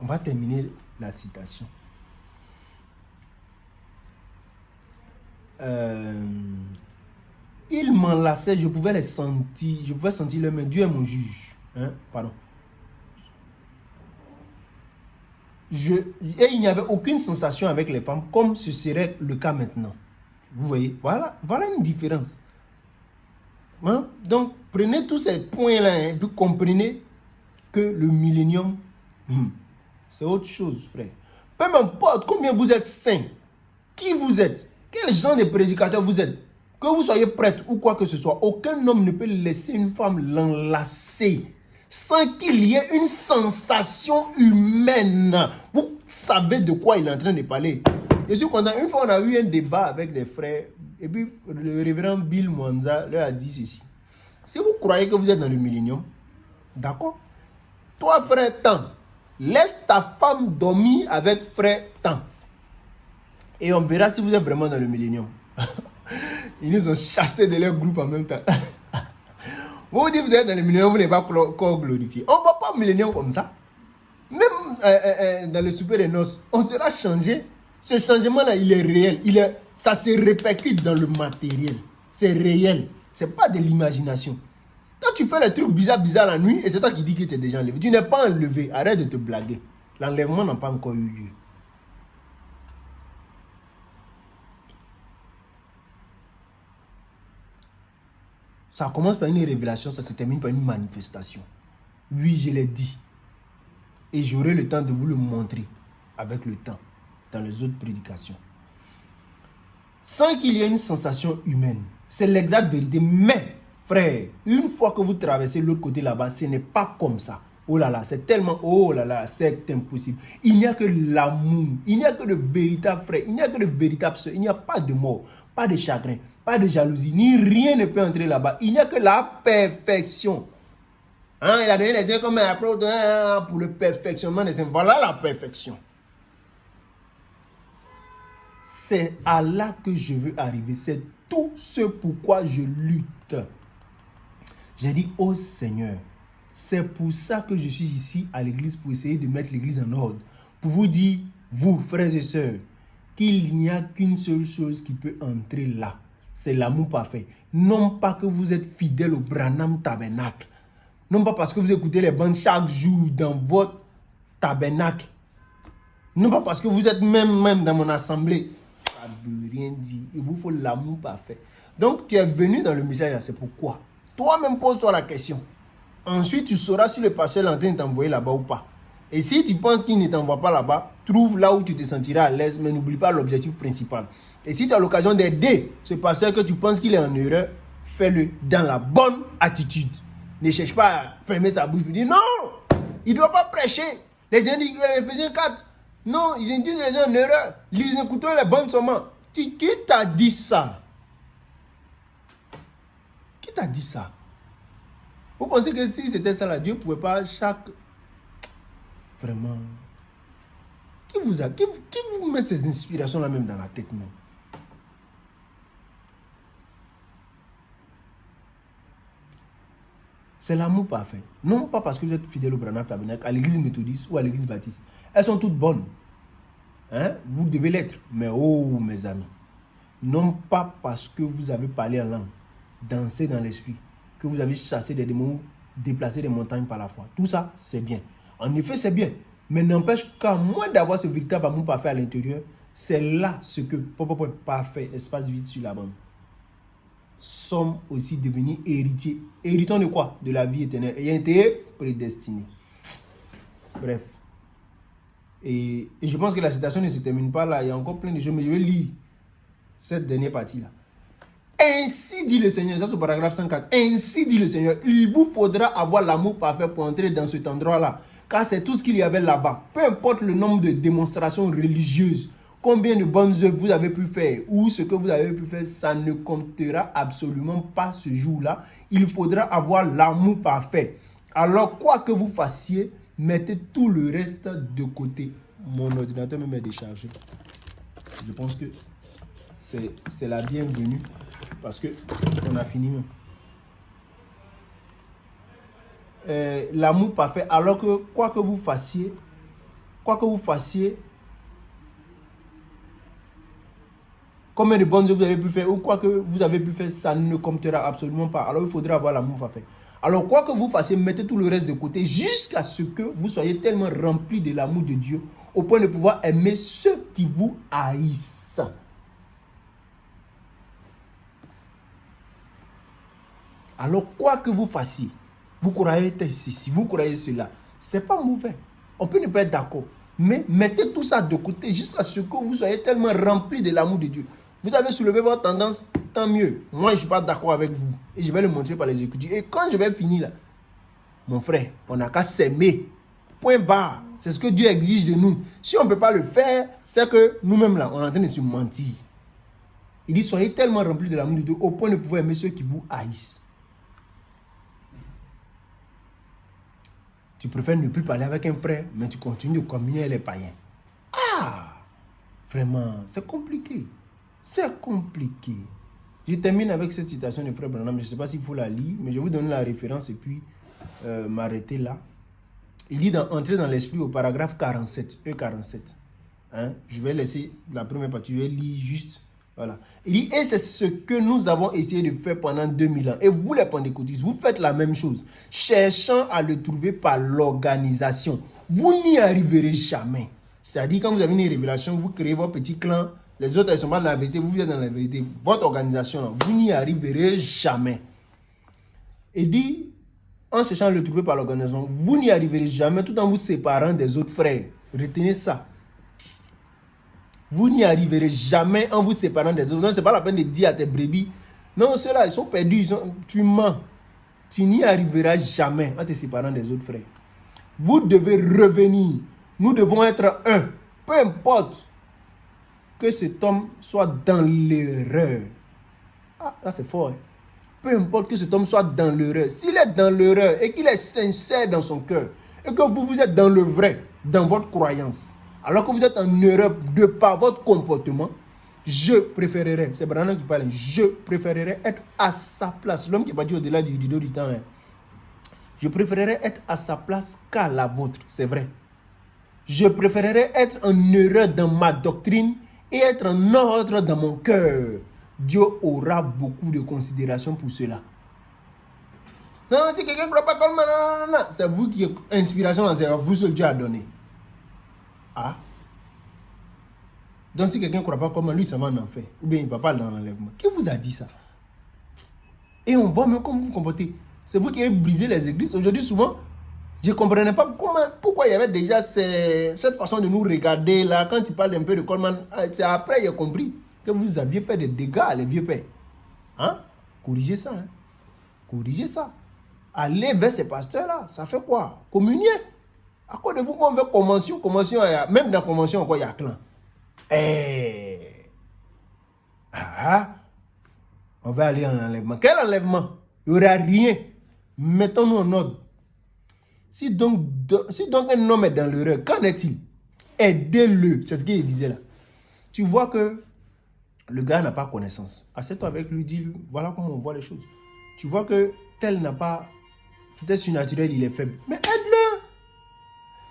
on va terminer la citation. Ils m'enlaçaient, je pouvais les sentir, je pouvais sentir leur main. Dieu est mon juge. Pardon. Et il n'y avait aucune sensation avec les femmes, comme ce serait le cas maintenant. Vous voyez, voilà une différence. Hein? Donc, prenez tous ces points-là, hein, puis comprenez que le millénium, c'est autre chose, frère. Peu importe combien vous êtes saint, qui vous êtes, quel genre de prédicateur vous êtes, que vous soyez prêtre ou quoi que ce soit, aucun homme ne peut laisser une femme l'enlacer sans qu'il y ait une sensation humaine. Vous savez de quoi il est en train de parler. Je suis content. Une fois, on a eu un débat avec des frères, et puis le révérend Bill Mwanza leur a dit ceci. Si vous croyez que vous êtes dans le millénium, d'accord, toi, frère Tan, laisse ta femme dormir avec frère Tan. Et on verra si vous êtes vraiment dans le millénium. Ils nous ont chassés de leur groupe en même temps. Vous vous dites que vous êtes dans le millénium, vous n'êtes pas encore glorifié. On ne va pas au millénium comme ça. Même dans le super des noces, on sera changé. Ce changement-là, il est réel. Ça se répercute dans le matériel. C'est réel. Ce n'est pas de l'imagination. Quand tu fais les trucs bizarres la nuit, et c'est toi qui dis que tu es déjà enlevé. Tu n'es pas enlevé. Arrête de te blaguer. L'enlèvement n'a pas encore eu lieu. Ça commence par une révélation, ça se termine par une manifestation. Oui, je l'ai dit. Et j'aurai le temps de vous le montrer avec le temps, dans les autres prédications. Sans qu'il y ait une sensation humaine. C'est l'exacte vérité. Mais, frère, une fois que vous traversez l'autre côté là-bas, ce n'est pas comme ça. Oh là là, c'est tellement... Oh là là, c'est impossible. Il n'y a que l'amour. Il n'y a que le véritable frère. Il n'y a que le véritable soeur. Il n'y a pas de mort, pas de chagrin, pas de jalousie. Ni rien ne peut entrer là-bas. Il n'y a que la perfection. Hein, il a donné les yeux comme un apôtre pour le perfectionnement des saints. Voilà la perfection. C'est à là que je veux arriver. C'est tout ce pourquoi je lutte. J'ai dit, oh Seigneur, c'est pour ça que je suis ici à l'église, pour essayer de mettre l'église en ordre. Pour vous dire, vous, frères et sœurs, qu'il n'y a qu'une seule chose qui peut entrer là. C'est l'amour parfait. Non pas que vous êtes fidèle au Branham Tabernacle. Non pas parce que vous écoutez les bandes chaque jour dans votre tabernacle. Non pas parce que vous êtes même dans mon assemblée. Ça ne veut rien dire. Il vous faut l'amour parfait. Donc tu es venu dans le message, c'est pourquoi. Toi-même pose-toi la question. Ensuite tu sauras si le pasteur est en train de t'envoyer là-bas ou pas. Et si tu penses qu'il ne t'envoie pas là-bas, trouve là où tu te sentiras à l'aise, mais n'oublie pas l'objectif principal. Et si tu as l'occasion d'aider ce pasteur que tu penses qu'il est en erreur, fais-le dans la bonne attitude. Ne cherche pas à fermer sa bouche. Vous dites non, il ne doit pas prêcher. Les Éphésiens 4. Non, ils induisent les gens en erreur. Ils écoutent les bonnes seulement. Qui t'a dit ça? Qui t'a dit ça? Vous pensez que si c'était ça là, Dieu ne pouvait pas chaque... Vraiment. Qui vous met ces inspirations là même dans la tête même? C'est l'amour parfait. Non pas parce que vous êtes fidèle au Branham Tabernacle, à l'église méthodiste ou à l'église baptiste. Elles sont toutes bonnes. Hein? Vous devez l'être. Mais oh mes amis, non pas parce que vous avez parlé en langue, dansé dans l'esprit, que vous avez chassé des démons, déplacé des montagnes par la foi. Tout ça, c'est bien. En effet, c'est bien. Mais n'empêche qu'à moins d'avoir ce véritable amour parfait à l'intérieur, c'est là ce que, parfait, espace vide sur la bande, sommes aussi devenus héritiers. Héritons de quoi? De la vie éternelle. Ayant été prédestinés. Bref. Et je pense que la citation ne se termine pas là. Il y a encore plein de choses, mais je vais lire cette dernière partie-là. Ainsi dit le Seigneur, ça c'est au paragraphe 104. Ainsi dit le Seigneur, il vous faudra avoir l'amour parfait pour entrer dans cet endroit-là. Car c'est tout ce qu'il y avait là-bas. Peu importe le nombre de démonstrations religieuses, combien de bonnes œuvres vous avez pu faire, ou ce que vous avez pu faire, ça ne comptera absolument pas ce jour-là. Il faudra avoir l'amour parfait. Alors, quoi que vous fassiez, mettez tout le reste de côté. Mon ordinateur me met déchargé. Je pense que c'est la bienvenue parce que on a fini. L'amour parfait, alors que quoi que vous fassiez, combien de bonnes œuvres vous avez pu faire ou quoi que vous avez pu faire, ça ne comptera absolument pas. Alors il faudra avoir l'amour parfait. Alors quoi que vous fassiez, mettez tout le reste de côté jusqu'à ce que vous soyez tellement remplis de l'amour de Dieu au point de pouvoir aimer ceux qui vous haïssent. Alors, quoi que vous fassiez, vous croyez ceci, vous croyez cela, ce n'est pas mauvais. On peut ne pas être d'accord. Mais mettez tout ça de côté jusqu'à ce que vous soyez tellement rempli de l'amour de Dieu. Vous avez soulevé votre tendance, tant mieux. Moi, je ne suis pas d'accord avec vous. Et je vais le montrer par les Écritures. Et quand je vais finir là, mon frère, on n'a qu'à s'aimer. Point barre. C'est ce que Dieu exige de nous. Si on ne peut pas le faire, c'est que nous-mêmes là, on est en train de se mentir. Il dit, soyez tellement remplis de l'amour de Dieu au point de pouvoir aimer ceux qui vous haïssent. Tu préfères ne plus parler avec un frère, mais tu continues de communier avec les païens. Ah! Vraiment, c'est compliqué. C'est compliqué. Je termine avec cette citation de Frère Branham. Je ne sais pas s'il faut la lire, mais je vais vous donner la référence et puis m'arrêter là. Il dit entrer dans l'esprit au paragraphe 47, E47. Hein? Je vais laisser la première partie, je vais lire juste. Voilà. Il dit, et c'est ce que nous avons essayé de faire pendant 2000 ans. Et vous, les pentecôtistes, vous faites la même chose, cherchant à le trouver par l'organisation. Vous n'y arriverez jamais. C'est-à-dire, quand vous avez une révélation, vous créez votre petit clan, les autres, ils ne sont pas dans la vérité, vous êtes dans la vérité. Votre organisation, vous n'y arriverez jamais. Il dit, en cherchant à le trouver par l'organisation, vous n'y arriverez jamais tout en vous séparant des autres frères. Retenez ça. Vous n'y arriverez jamais en vous séparant des autres. Ce n'est pas la peine de dire à tes brebis, non, ceux-là, ils sont perdus, tu mens. Tu n'y arriveras jamais en te séparant des autres frères. Vous devez revenir. Nous devons être un. Peu importe que cet homme soit dans l'erreur. Ah, là c'est fort. Hein? Peu importe que cet homme soit dans l'erreur. S'il est dans l'erreur et qu'il est sincère dans son cœur, et que vous êtes dans le vrai, dans votre croyance, alors que vous êtes en erreur de par votre comportement, je préférerais, c'est Branham qui parle, je préférerais être à sa place. L'homme qui est parti au-delà du rideau du temps, hein. Je préférerais être à sa place qu'à la vôtre, c'est vrai. Je préférerais être en erreur dans ma doctrine et être en ordre dans mon cœur. Dieu aura beaucoup de considération pour cela. Non, si quelqu'un ne croit pas comme moi, c'est vous qui êtes inspiration dans ce vous seul Dieu a donné. Ah. Donc si quelqu'un ne croit pas comme lui, ça va en enfer. Ou bien il ne va pas dans l'enlèvement. Qui vous a dit ça? Et on voit même comment vous vous comportez. C'est vous qui avez brisé les églises. Aujourd'hui, souvent, je ne comprenais pas pourquoi il y avait déjà cette façon de nous regarder là. Quand tu parles un peu de Coleman, c'est après j'ai compris que vous aviez fait des dégâts à les vieux pères. Hein? Corrigez ça. Hein? Corrigez ça. Allez vers ces pasteurs-là. Ça fait quoi? Communier. À quoi de vous qu'on veut convention? Même dans la convention, encore, il y a clan. On va aller en enlèvement. Quel enlèvement? Il n'y aura rien. Mettons-nous en ordre. Si donc un homme est dans l'erreur, qu'en est-il? Aidez-le. C'est ce qu'il disait là. Tu vois que le gars n'a pas connaissance. Assieds-toi avec lui, dis-lui, voilà comment on voit les choses. Tu vois que tel n'a pas, peut-être surnaturel, il est faible. Mais aide-le.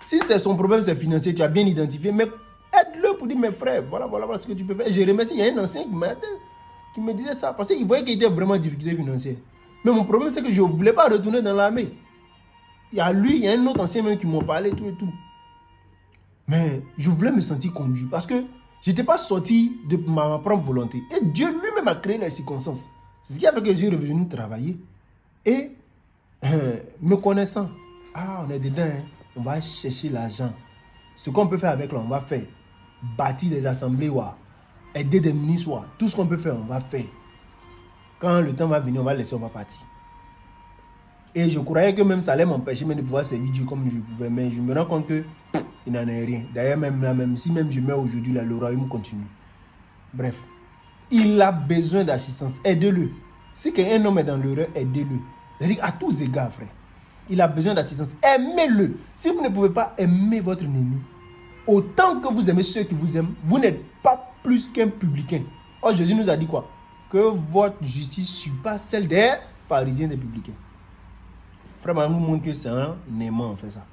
Si c'est son problème, c'est financier, tu as bien identifié, mais aide-le pour dire, mes frères, voilà ce que tu peux faire. Je remercie, il y a un ancien qui me disait ça, parce qu'il voyait qu'il était vraiment en difficulté financière. Mais mon problème, c'est que je ne voulais pas retourner dans l'armée. Il y a lui, il y a un autre ancien même qui m'ont parlé, tout et tout. Mais je voulais me sentir conduit, parce que je n'étais pas sorti de ma propre volonté. Et Dieu lui-même a créé les circonstances. C'est ce qui a fait que je suis revenu travailler. Et me connaissant, on est dedans, hein. On va chercher l'argent. Ce qu'on peut faire avec là, on va faire. Bâtir des assemblées, aider des ministres, tout ce qu'on peut faire, on va faire. Quand le temps va venir, on va laisser, on va partir. Et je croyais que même ça allait m'empêcher de pouvoir servir Dieu comme je pouvais. Mais je me rends compte que il n'en est rien. D'ailleurs, même si je meurs aujourd'hui, le royaume continue. Bref. Il a besoin d'assistance. Aidez-le. Si un homme est dans l'erreur, aidez-le. C'est-à-dire à tous égards, frère. Il a besoin d'assistance. Aimez-le. Si vous ne pouvez pas aimer votre ennemi, autant que vous aimez ceux qui vous aiment, vous n'êtes pas plus qu'un publicain. Oh, Jésus nous a dit quoi? Que votre justice surpasse celle des pharisiens des publicains. Frère, nous montre que c'est un aimant, en fait ça.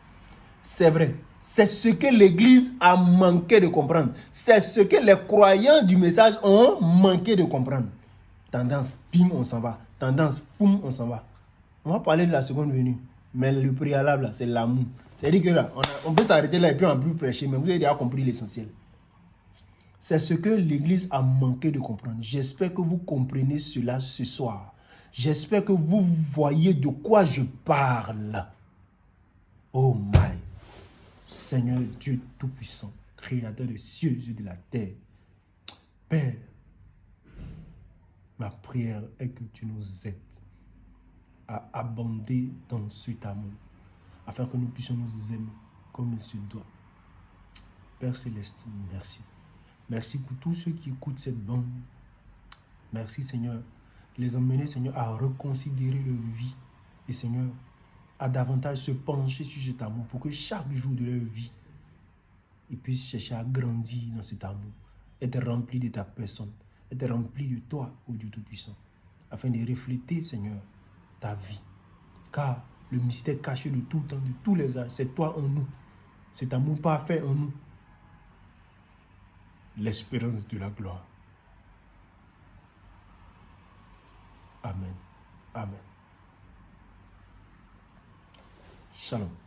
C'est vrai. C'est ce que l'Église a manqué de comprendre. C'est ce que les croyants du message ont manqué de comprendre. Tendance, bim, on s'en va. Tendance, foum, on s'en va. On va parler de la seconde venue. Mais le préalable, c'est l'amour. C'est-à-dire que là, on peut s'arrêter là et puis on peut prêcher, mais vous avez déjà compris l'essentiel. C'est ce que l'Église a manqué de comprendre. J'espère que vous comprenez cela ce soir. J'espère que vous voyez de quoi je parle. Oh my Seigneur Dieu Tout-Puissant, Créateur des cieux et de la terre. Père, ma prière est que tu nous aides à abonder dans cet amour, afin que nous puissions nous aimer comme il se doit. Père Céleste, merci. Merci pour tous ceux qui écoutent cette bande. Merci Seigneur. Les emmener Seigneur à reconsidérer leur vie. Et Seigneur, à davantage se pencher sur cet amour pour que chaque jour de leur vie, ils puissent chercher à grandir dans cet amour, être remplis de ta personne, être remplis de toi, ô Dieu Tout-Puissant, afin de refléter, Seigneur, ta vie. Car le mystère caché de tout temps, de tous les âges, c'est toi en nous. Cet amour parfait en nous. L'espérance de la gloire. Amen. Amen. Shalom.